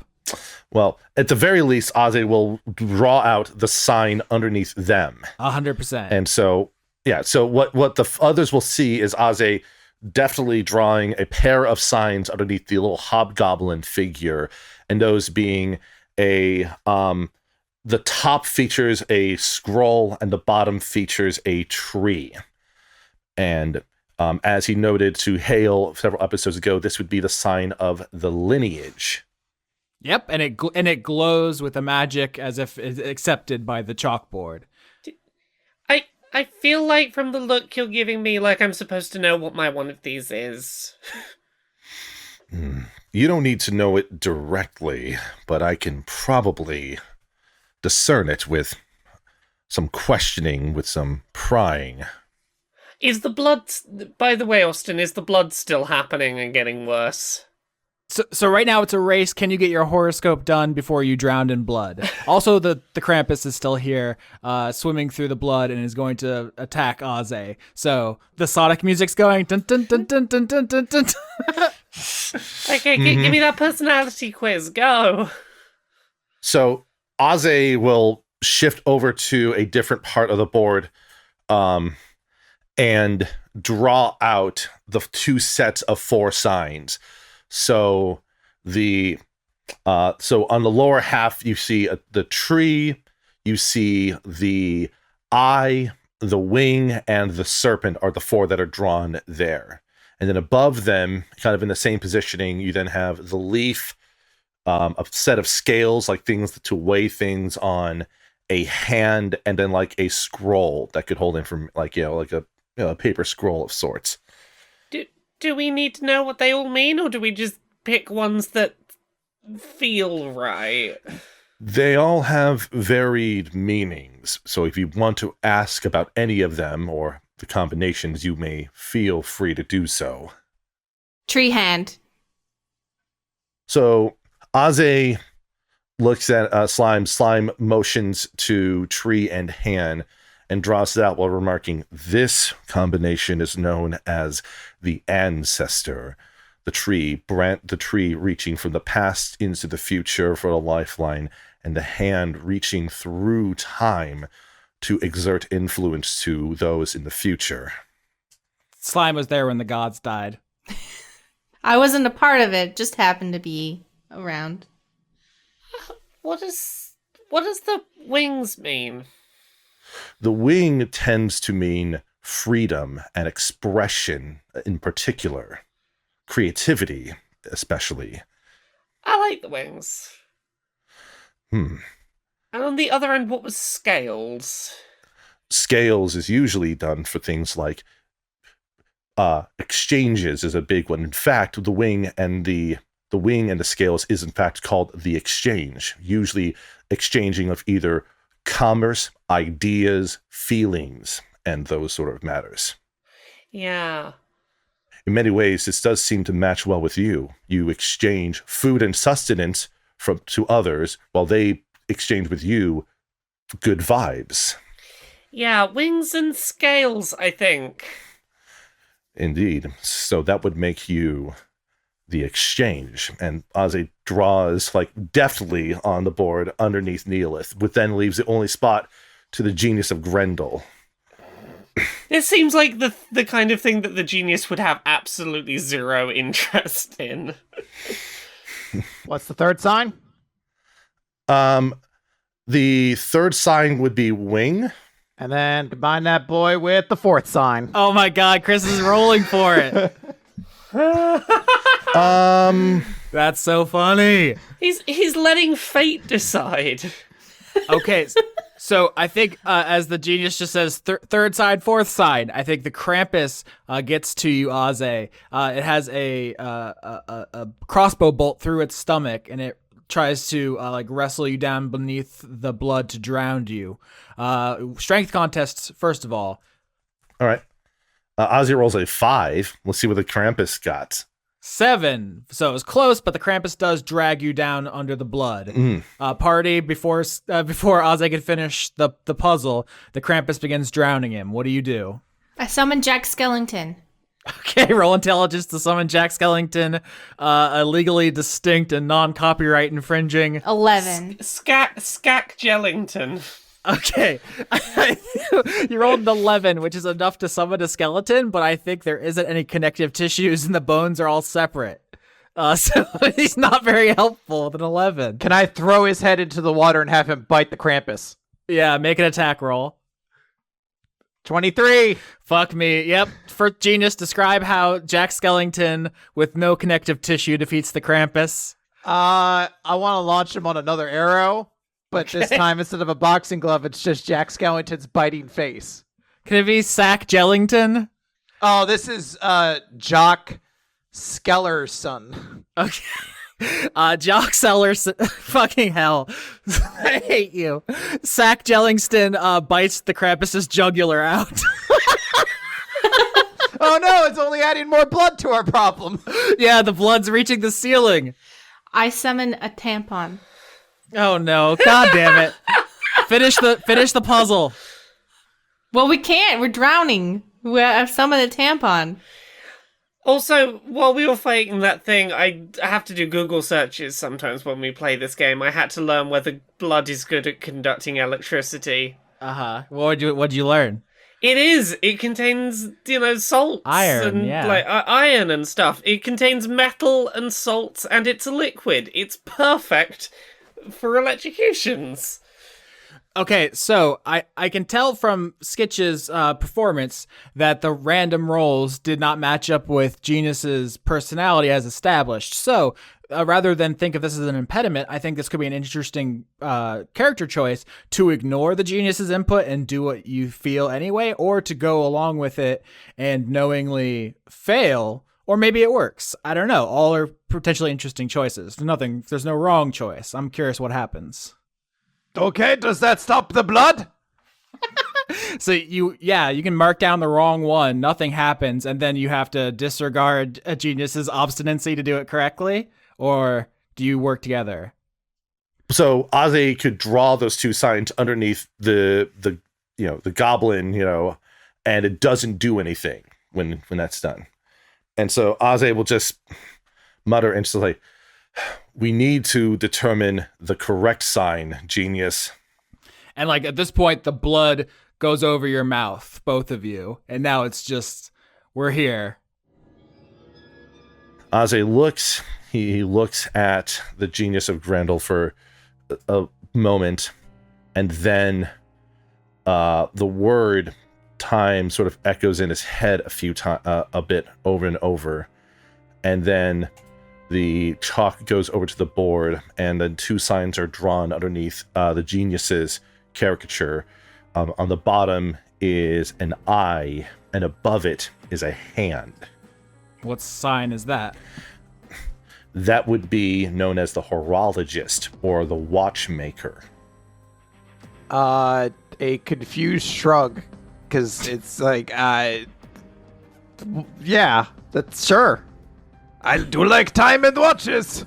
Well, at the very least, Aze will draw out the sign underneath them. 100%. And so, yeah. So what the others will see is Aze definitely drawing a pair of signs underneath the little hobgoblin figure, and those being the top features a scroll and the bottom features a tree. And as he noted to Hale several episodes ago, this would be the sign of the lineage. Yep, and it glows with a magic as if it's accepted by the chalkboard. I feel like from the look you're giving me, I'm supposed to know what my one of these is. You don't need to know it directly, but I can probably discern it with some questioning, with some prying. Is the blood... By the way, Austin, is the blood still happening and getting worse? So right now it's a race. Can you get your horoscope done before you drown in blood? Also, the Krampus is still here, swimming through the blood, and is going to attack Aze. So the Sonic music's going. Dun, dun, dun, dun, dun, dun, dun, dun. Okay, give me that personality quiz. Go. So Aze will shift over to a different part of the board and draw out the 2 sets of 4 signs. So so on the lower half, you see the tree, you see the eye, the wing, and the serpent are the 4 that are drawn there. And then above them, kind of in the same positioning, you then have the leaf, a set of scales, things to weigh things on, a hand, and then a scroll that could hold information, a paper scroll of sorts. Do we need to know what they all mean, or do we just pick ones that feel right? They all have varied meanings, so if you want to ask about any of them or the combinations, you may feel free to do so. Tree hand. So Aze looks at Slime. Slime motions to tree and hand and draws it out while remarking, "This combination is known as the ancestor. The tree reaching from the past into the future for a lifeline, and the hand reaching through time to exert influence to those in the future." Slime was there when the gods died. I wasn't a part of it, just happened to be around. What does the wings mean? The wing tends to mean freedom and expression in particular. Creativity, especially. I like the wings. And on the other end, what was scales? Scales is usually done for things like exchanges is a big one. In fact, the wing and the scales is in fact called the exchange, usually exchanging of either commerce, ideas, feelings, and those sort of matters. Yeah. in many ways, this does seem to match well with you. You exchange food and sustenance to others, while they exchange with you good vibes. Yeah, wings and scales, I think. Indeed. So that would make you the exchange. And Ozzy draws deftly on the board underneath Neellith, which then leaves the only spot to the genius of Grendel. This seems like the kind of thing that the genius would have absolutely zero interest in. What's the third sign? The third sign would be wing. And then combine that boy with the fourth sign. Oh my god, Chris is rolling for it. That's so funny. He's letting fate decide. Okay, so I think as the genius just says third side, fourth side, I think the Krampus gets to you, Aze. It has a crossbow bolt through its stomach, and it tries to wrestle you down beneath the blood to drown you. Strength contests, first of all. All right. Ozzy rolls a 5. Let's see what the Krampus got. 7. So it was close, but the Krampus does drag you down under the blood. Party, before Ozzy could finish the puzzle, the Krampus begins drowning him. What do you do? I summon Jack Skellington. Okay, roll intelligence to summon Jack Skellington, a legally distinct and non-copyright infringing. 11. Skack Jellington. Okay, you rolled an 11, which is enough to summon a skeleton, but I think there isn't any connective tissues and the bones are all separate. So he's not very helpful with an 11. Can I throw his head into the water and have him bite the Krampus? Yeah, make an attack roll. 23. Fuck me. Yep. For genius, describe how Jack Skellington with no connective tissue defeats the Krampus. I want to launch him on another arrow, but this time instead of a boxing glove, it's just Jack Skellington's biting face. Can it be Sack Jellington? Oh, this is Jock Skeller's son. Okay. Jock Sellers, fucking hell. I hate you. Sack Jellingston bites the Krampus's jugular out. Oh no, it's only adding more blood to our problem. Yeah, the blood's reaching the ceiling. I summon a tampon. Oh no, god damn it. Finish the puzzle. Well, we can't. We're drowning. I've summoned a tampon. Also, while we were fighting that thing, I have to do Google searches sometimes when we play this game. I had to learn whether blood is good at conducting electricity. Uh-huh. What'd you learn? It is. It contains, salts. Iron, and, yeah. iron and stuff. It contains metal and salts, and it's a liquid. It's perfect for electrocutions. Okay, so I can tell from Skitch's performance that the random rolls did not match up with Genius's personality as established. So rather than think of this as an impediment, I think this could be an interesting character choice to ignore the Genius's input and do what you feel anyway, or to go along with it and knowingly fail. Or maybe it works. I don't know. All are potentially interesting choices. There's no wrong choice. I'm curious what happens. Okay, does that stop the blood? So you can mark down the wrong one, nothing happens, and then you have to disregard a Genius's obstinacy to do it correctly? Or do you work together? So Aze could draw those two signs underneath the goblin, and it doesn't do anything when that's done. And so Aze will just mutter instantly, "We need to determine the correct sign, Genius." And at this point, the blood goes over your mouth, both of you. And now it's just, we're here. Aze looks, he looks at the Genius of Grendel for a moment, and then the word time sort of echoes in his head a bit over and over. And then the chalk goes over to the board, and then two signs are drawn underneath the Genius's caricature. On the bottom is an eye, and above it is a hand. What sign is that? That would be known as the horologist or the watchmaker. A confused shrug, because it's Yeah, that's sure. I do like time and watches.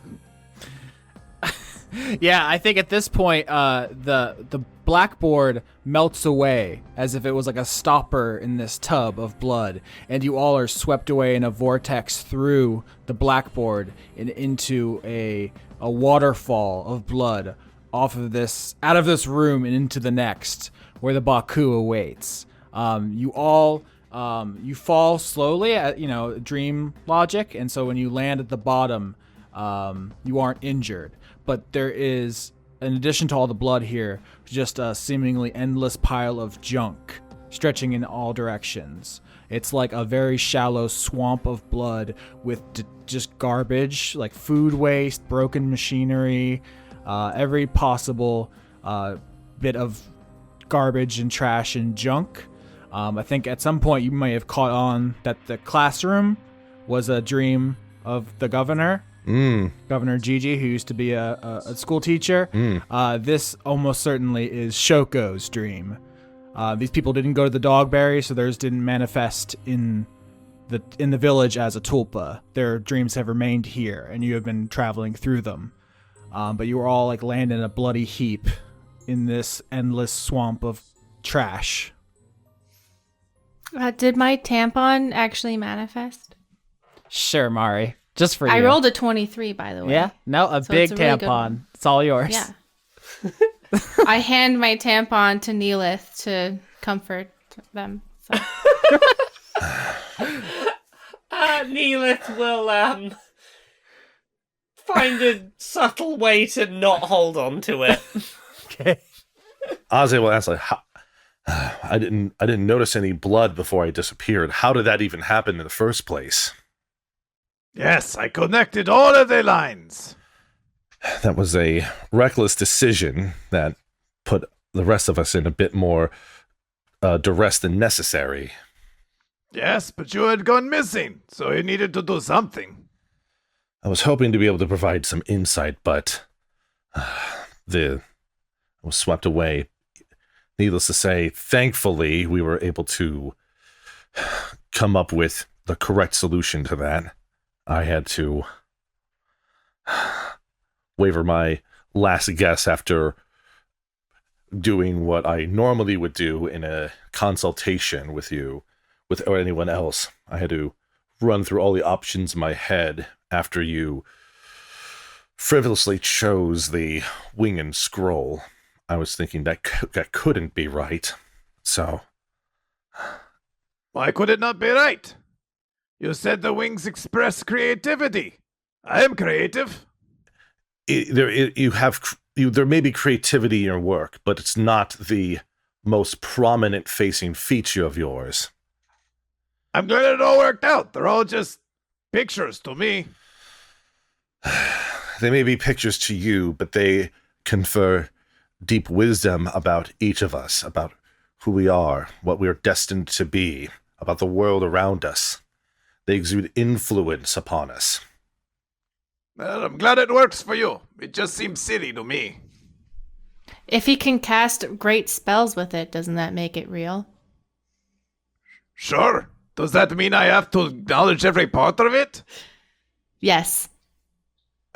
Yeah, I think at this point, the blackboard melts away as if it was like a stopper in this tub of blood, and you all are swept away in a vortex through the blackboard and into a waterfall of blood out of this room and into the next, where the Baku awaits. You all you fall slowly at dream logic, and so when you land at the bottom, you aren't injured. But there is, in addition to all the blood here, just a seemingly endless pile of junk stretching in all directions. It's like a very shallow swamp of blood with just garbage, like food waste, broken machinery, every possible bit of garbage and trash and junk. I think at some point you may have caught on that the classroom was a dream of the governor. Governor Gigi, who used to be a school teacher. This almost certainly is Shoko's dream. These people didn't go to the Dogberry, so theirs didn't manifest in the village as a tulpa. Their dreams have remained here, and you have been traveling through them. But you were all like landed in a bloody heap in this endless swamp of trash. Did my tampon actually manifest? Sure, Mari. Just for you. I rolled a 23, by the way. Yeah? No, a So big it's a really good tampon. one. It's all yours. Yeah. I hand my tampon to Neellith to comfort them. So. Neellith will find a subtle way to not hold on to it. Okay. Aze will ask, like, I didn't notice any blood before I disappeared. How did that even happen in the first place? Yes, I connected all of the lines. That was a reckless decision that put the rest of us in a bit more duress than necessary. Yes, but you had gone missing, so you needed to do something. I was hoping to be able to provide some insight, but I was swept away. Needless to say, thankfully, we were able to come up with the correct solution to that. I had to waver my last guess after doing what I normally would do in a consultation with you, or anyone else. I had to run through all the options in my head after you frivolously chose the wing and scroll. I was thinking that couldn't be right, so... Why could it not be right? You said the wings express creativity. I am creative. There may be creativity in your work, but it's not the most prominent facing feature of yours. I'm glad it all worked out. They're all just pictures to me. They may be pictures to you, but they confer deep wisdom about each of us, about who we are, what we are destined to be, about the world around us. They exude influence upon us. Well, I'm glad it works for you. It just seems silly to me. If he can cast great spells with it, doesn't that make it real? Sure. Does that mean I have to acknowledge every part of it? Yes.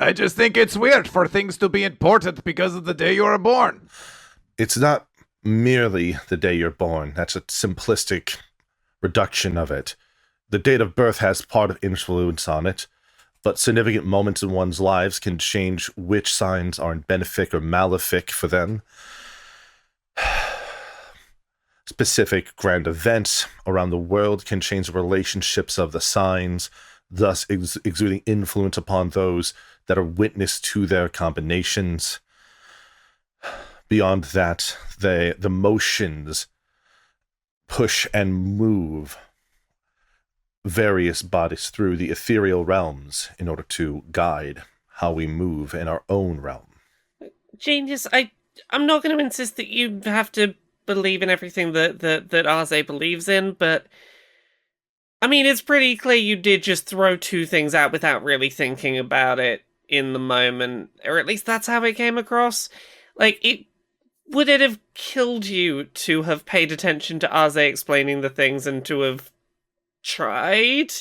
I just think it's weird for things to be important because of the day you were born. It's not merely the day you're born. That's a simplistic reduction of it. The date of birth has part of influence on it, but significant moments in one's lives can change which signs are benefic or malefic for them. Specific grand events around the world can change the relationships of the signs, thus exuding influence upon those that are witness to their combinations. Beyond that, the motions push and move various bodies through the ethereal realms in order to guide how we move in our own realm. Genius, I'm not going to insist that you have to believe in everything that Arze believes in, but I mean, it's pretty clear you did just throw two things out without really thinking about it in the moment, or at least that's how it came across. Like, would it have killed you to have paid attention to Arze explaining the things and to have tried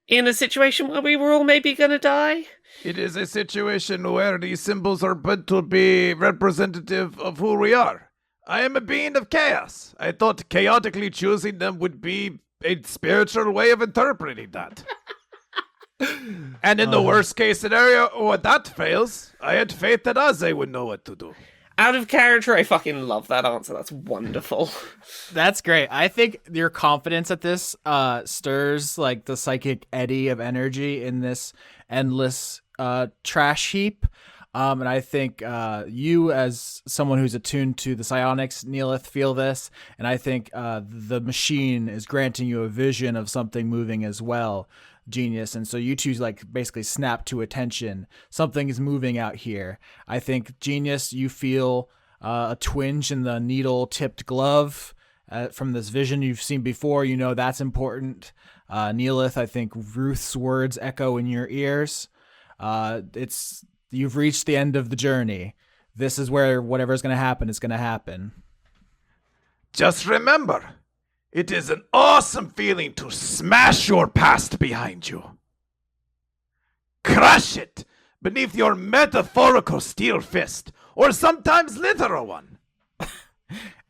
in a situation where we were all maybe gonna die? It is a situation where these symbols are meant to be representative of who we are. I am a being of chaos. I thought chaotically choosing them would be a spiritual way of interpreting that. And in the worst case scenario, when that fails, I had faith that Aze would know what to do. Out of character, I fucking love that answer. That's wonderful. That's great. I think your confidence at this stirs like the psychic eddy of energy in this endless trash heap. And I think you, as someone who's attuned to the psionics, Neellith, feel this. And I think the machine is granting you a vision of something moving as well, Genius. And so you two like basically snap to attention. Something is moving out here. I think, Genius, you feel a twinge in the needle-tipped glove from this vision you've seen before. You know that's important. Neellith, I think Ruth's words echo in your ears. You've reached the end of the journey. This is where whatever's going to happen is going to happen. Just remember, it is an awesome feeling to smash your past behind you. Crush it beneath your metaphorical steel fist, or sometimes literal one.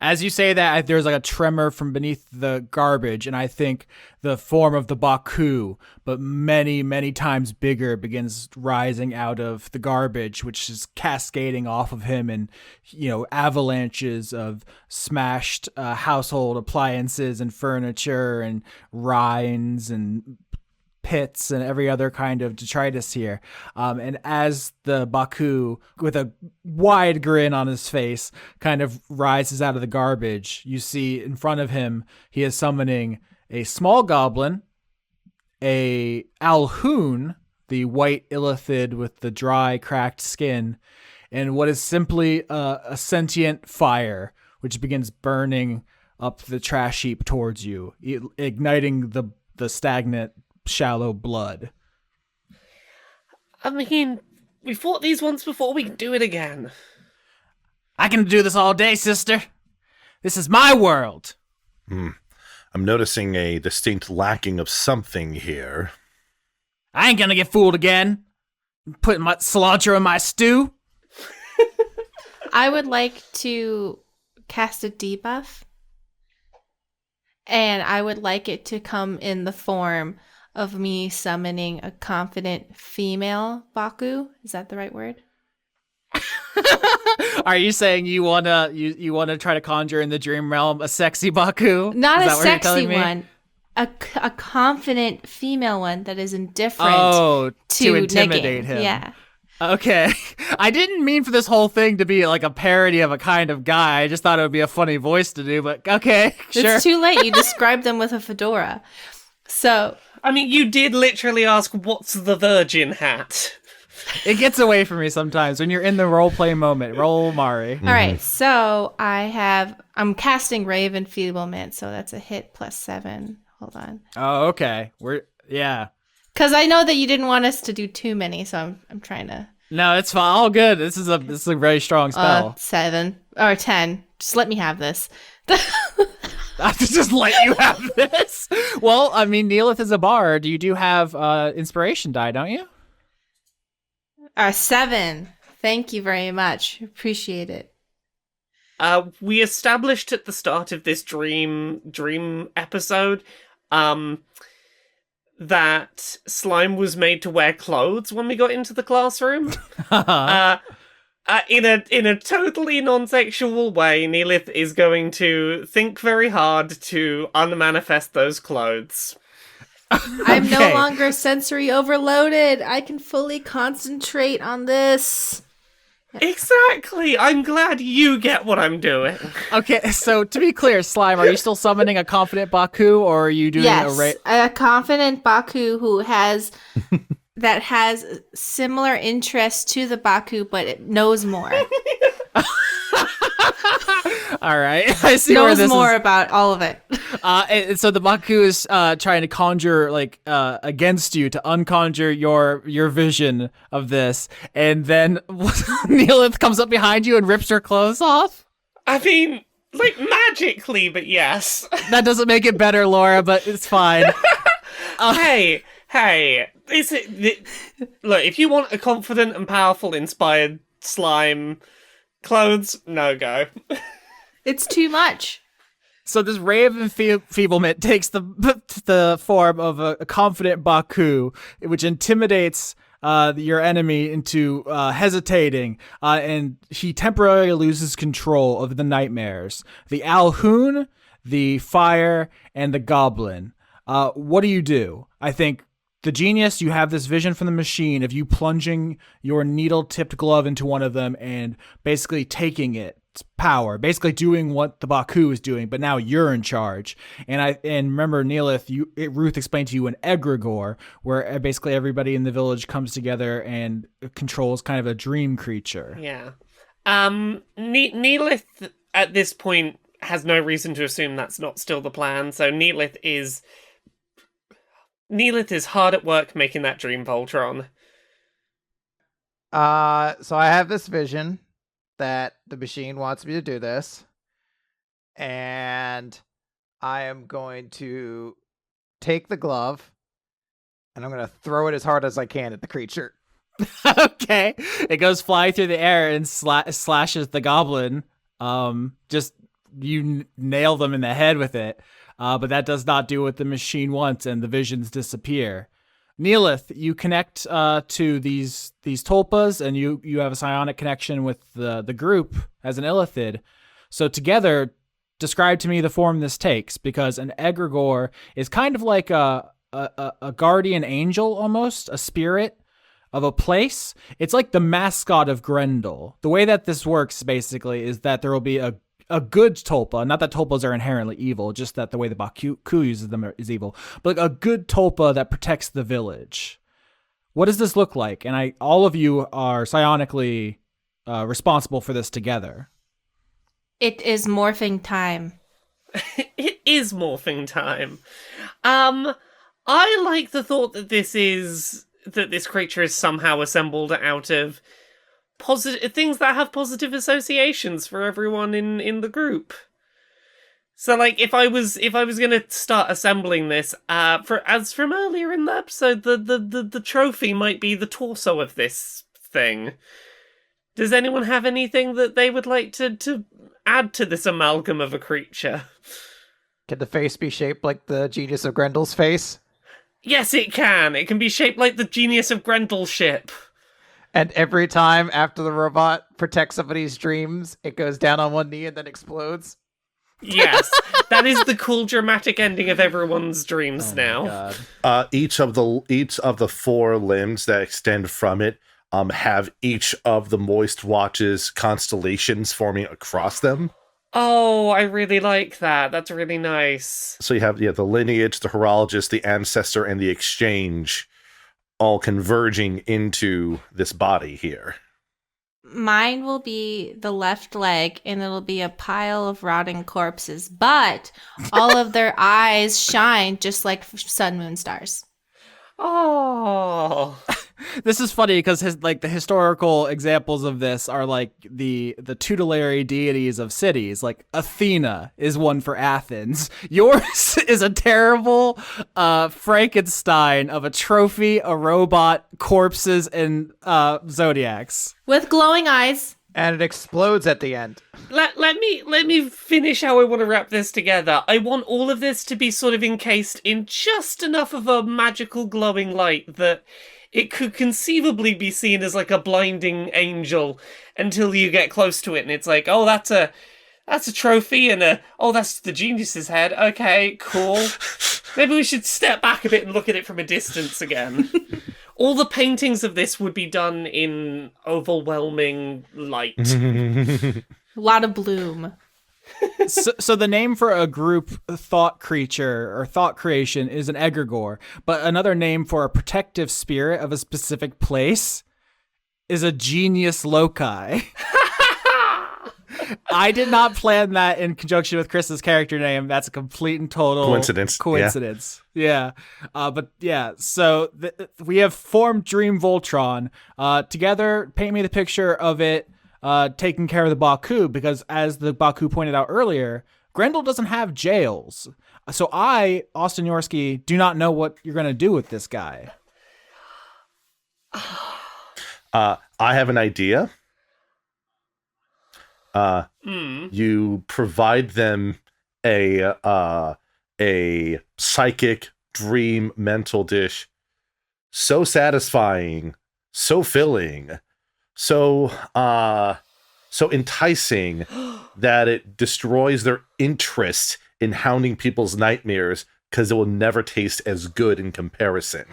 As you say that, there's like a tremor from beneath the garbage, and I think the form of the Baku, but many, many times bigger, begins rising out of the garbage, which is cascading off of him in, avalanches of smashed household appliances and furniture and rinds and pits and every other kind of detritus here. And as the Baku, with a wide grin on his face, kind of rises out of the garbage, you see in front of him, he is summoning a small goblin, a Alhoon, the white illithid with the dry, cracked skin, and what is simply a sentient fire, which begins burning up the trash heap towards you, igniting the stagnant, shallow blood. I mean, we fought these once before, we can do it again. I can do this all day, sister. This is my world. I'm noticing a distinct lacking of something here. I ain't gonna get fooled again. Putting my cilantro in my stew. I would like to cast a debuff. And I would like it to come in the form of me summoning a confident female Baku. Is that the right word? Are you saying you wanna try to conjure in the dream realm a sexy Baku? Not Is a that what you're sexy telling me? one. A confident female one that is indifferent to intimidate nigging. him. Yeah. Okay. I didn't mean for this whole thing to be like a parody of a kind of guy. I just thought it would be a funny voice to do, but okay, sure. It's too late. You described them with a fedora. So I mean, you did literally ask, what's the virgin hat? It gets away from me sometimes when you're in the role-play moment. Roll Mari. All right, so I'm casting Rave Enfeeblement, so that's a hit plus 7. Hold on. Oh, okay. Because I know that you didn't want us to do too many, so I'm trying to. No, it's fine. All good. This is a very strong spell. 7 or 10. Just let me have this. I have to just let you have this. Well, I mean, Neellith is a bard. You do have inspiration die, don't you? 7. Thank you very much. Appreciate it. We established at the start of this dream episode that slime was made to wear clothes when we got into the classroom. In a totally non-sexual way, Neellith is going to think very hard to unmanifest those clothes. I'm no longer sensory overloaded. I can fully concentrate on this. Exactly. I'm glad you get what I'm doing. Okay, so to be clear, Slime, are you still summoning a confident Baku, or are you doing a confident Baku who has that has similar interests to the Baku, but it knows more. All right, I see where knows this more is. about all of it. And so the Baku is trying to conjure against you to unconjure your vision of this, and then Neellith comes up behind you and rips her clothes off. I mean, Like magically, but yes. That doesn't make it better, Laura, but it's fine. Hey, look, if you want a confident and powerful inspired slime clothes, no go. It's too much. So this ray of enfeeblement takes the form of a confident Baku, which intimidates your enemy into hesitating, and he temporarily loses control of the nightmares. The Alhoon, the fire, and the goblin. What do? I think the genius, you have this vision from the machine of you plunging your needle-tipped glove into one of them and basically taking its power, basically doing what the Baku is doing, but now you're in charge. And remember, Neellith, Ruth explained to you an egregore, where basically everybody in the village comes together and controls kind of a dream creature. Yeah. Neellith at this point has no reason to assume that's not still the plan. So Neellith is hard at work making that dream Voltron. So I have this vision that the machine wants me to do this, and I am going to take the glove and I'm going to throw it as hard as I can at the creature. Okay. It goes flying through the air and slashes the goblin. Just you nail them in the head with it. But that does not do what the machine wants, and the visions disappear. Neellith, you connect to these tulpas, and you have a psionic connection with the group as an illithid. So together, describe to me the form this takes, because an egregore is kind of like a guardian angel, almost a spirit of a place. It's like the mascot of Grendel. The way that this works basically is that there will be a good tulpa, not that tulpas are inherently evil, just that the way the Baku uses them is evil, but like a good tulpa that protects the village. What does this look like? And all of you are psionically responsible for this together. It is morphing time. It is morphing time. I like the thought that this creature is somehow assembled out of positive things that have positive associations for everyone in the group. So, like, if I was gonna start assembling this, as from earlier in the episode, the trophy might be the torso of this thing. Does anyone have anything that they would like to add to this amalgam of a creature? Can the face be shaped like the genius of Grendel's face? Yes, it can. It can be shaped like the genius of Grendel's ship. And every time after the robot protects somebody's dreams, it goes down on one knee and then explodes. Yes, that is the cool dramatic ending of everyone's dreams now. Each of the four limbs that extend from it have each of the Moistwatch's constellations forming across them. Oh, I really like that. That's really nice. So you have the lineage, the horologist, the ancestor, and the exchange all converging into this body here. Mine will be the left leg, and it'll be a pile of rotting corpses, but all of their eyes shine just like sun, moon, stars. Oh. This is funny because the historical examples of this are like the tutelary deities of cities. Like Athena is one for Athens. Yours is a terrible Frankenstein of a trophy, a robot, corpses, and zodiacs With glowing eyes. And it explodes at the end. Let me finish how I want to wrap this together. I want all of this to be sort of encased in just enough of a magical glowing light that it could conceivably be seen as like a blinding angel until you get close to it and it's like, oh, that's a trophy, and that's the genius's head. Okay, cool. Maybe we should step back a bit and look at it from a distance again. All the paintings of this would be done in overwhelming light. A lot of bloom. So the name for a group thought creature or thought creation is an egregore, but another name for a protective spirit of a specific place is a genius loci. I did not plan that in conjunction with Chris's character name. That's a complete and total coincidence. Yeah. But yeah, so we have formed Dream Voltron. Together, paint me the picture of it. taking care of the Baku, because as the Baku pointed out earlier, Grendel doesn't have jails. So I, Austin Yorsky, do not know what you're going to do with this guy. I have an idea. You provide them a psychic dream mental dish so satisfying, so filling, so enticing that it destroys their interest in hounding people's nightmares because it will never taste as good in comparison.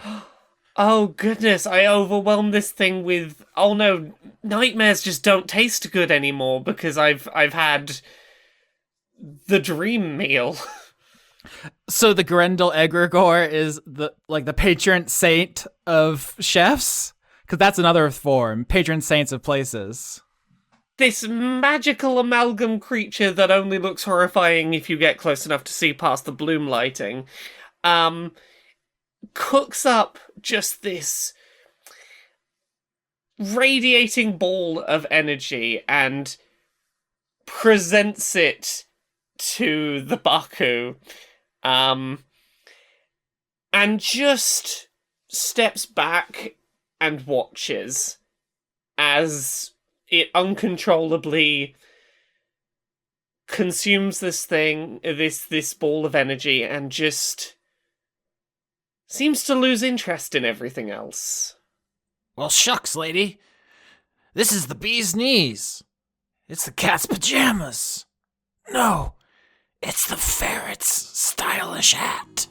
Oh goodness, I overwhelmed this thing with, oh no, nightmares just don't taste good anymore because I've had the dream meal. So the Grendel egregore is the patron saint of chefs? Because that's another form, patron saints of places. This magical amalgam creature that only looks horrifying if you get close enough to see past the bloom lighting, cooks up just this radiating ball of energy and presents it to the Baku, and just steps back and watches as it uncontrollably consumes this ball of energy and just seems to lose interest in everything else. Well, shucks, lady. This is the bee's knees. It's the cat's pajamas. No, it's the ferret's stylish hat.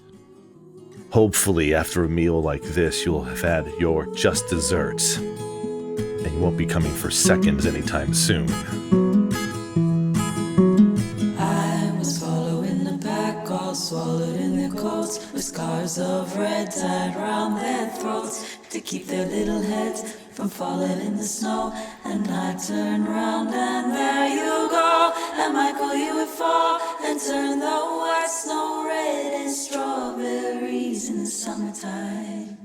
Hopefully, after a meal like this, you'll have had your just desserts, and you won't be coming for seconds anytime soon. I was following the pack, all swallowed in their coats, with scars of red tied round their throats to keep their little heads from falling in the snow. And I turned round and there you go, and Michael, you would fall and turn the white snow red as strawberries in the summertime.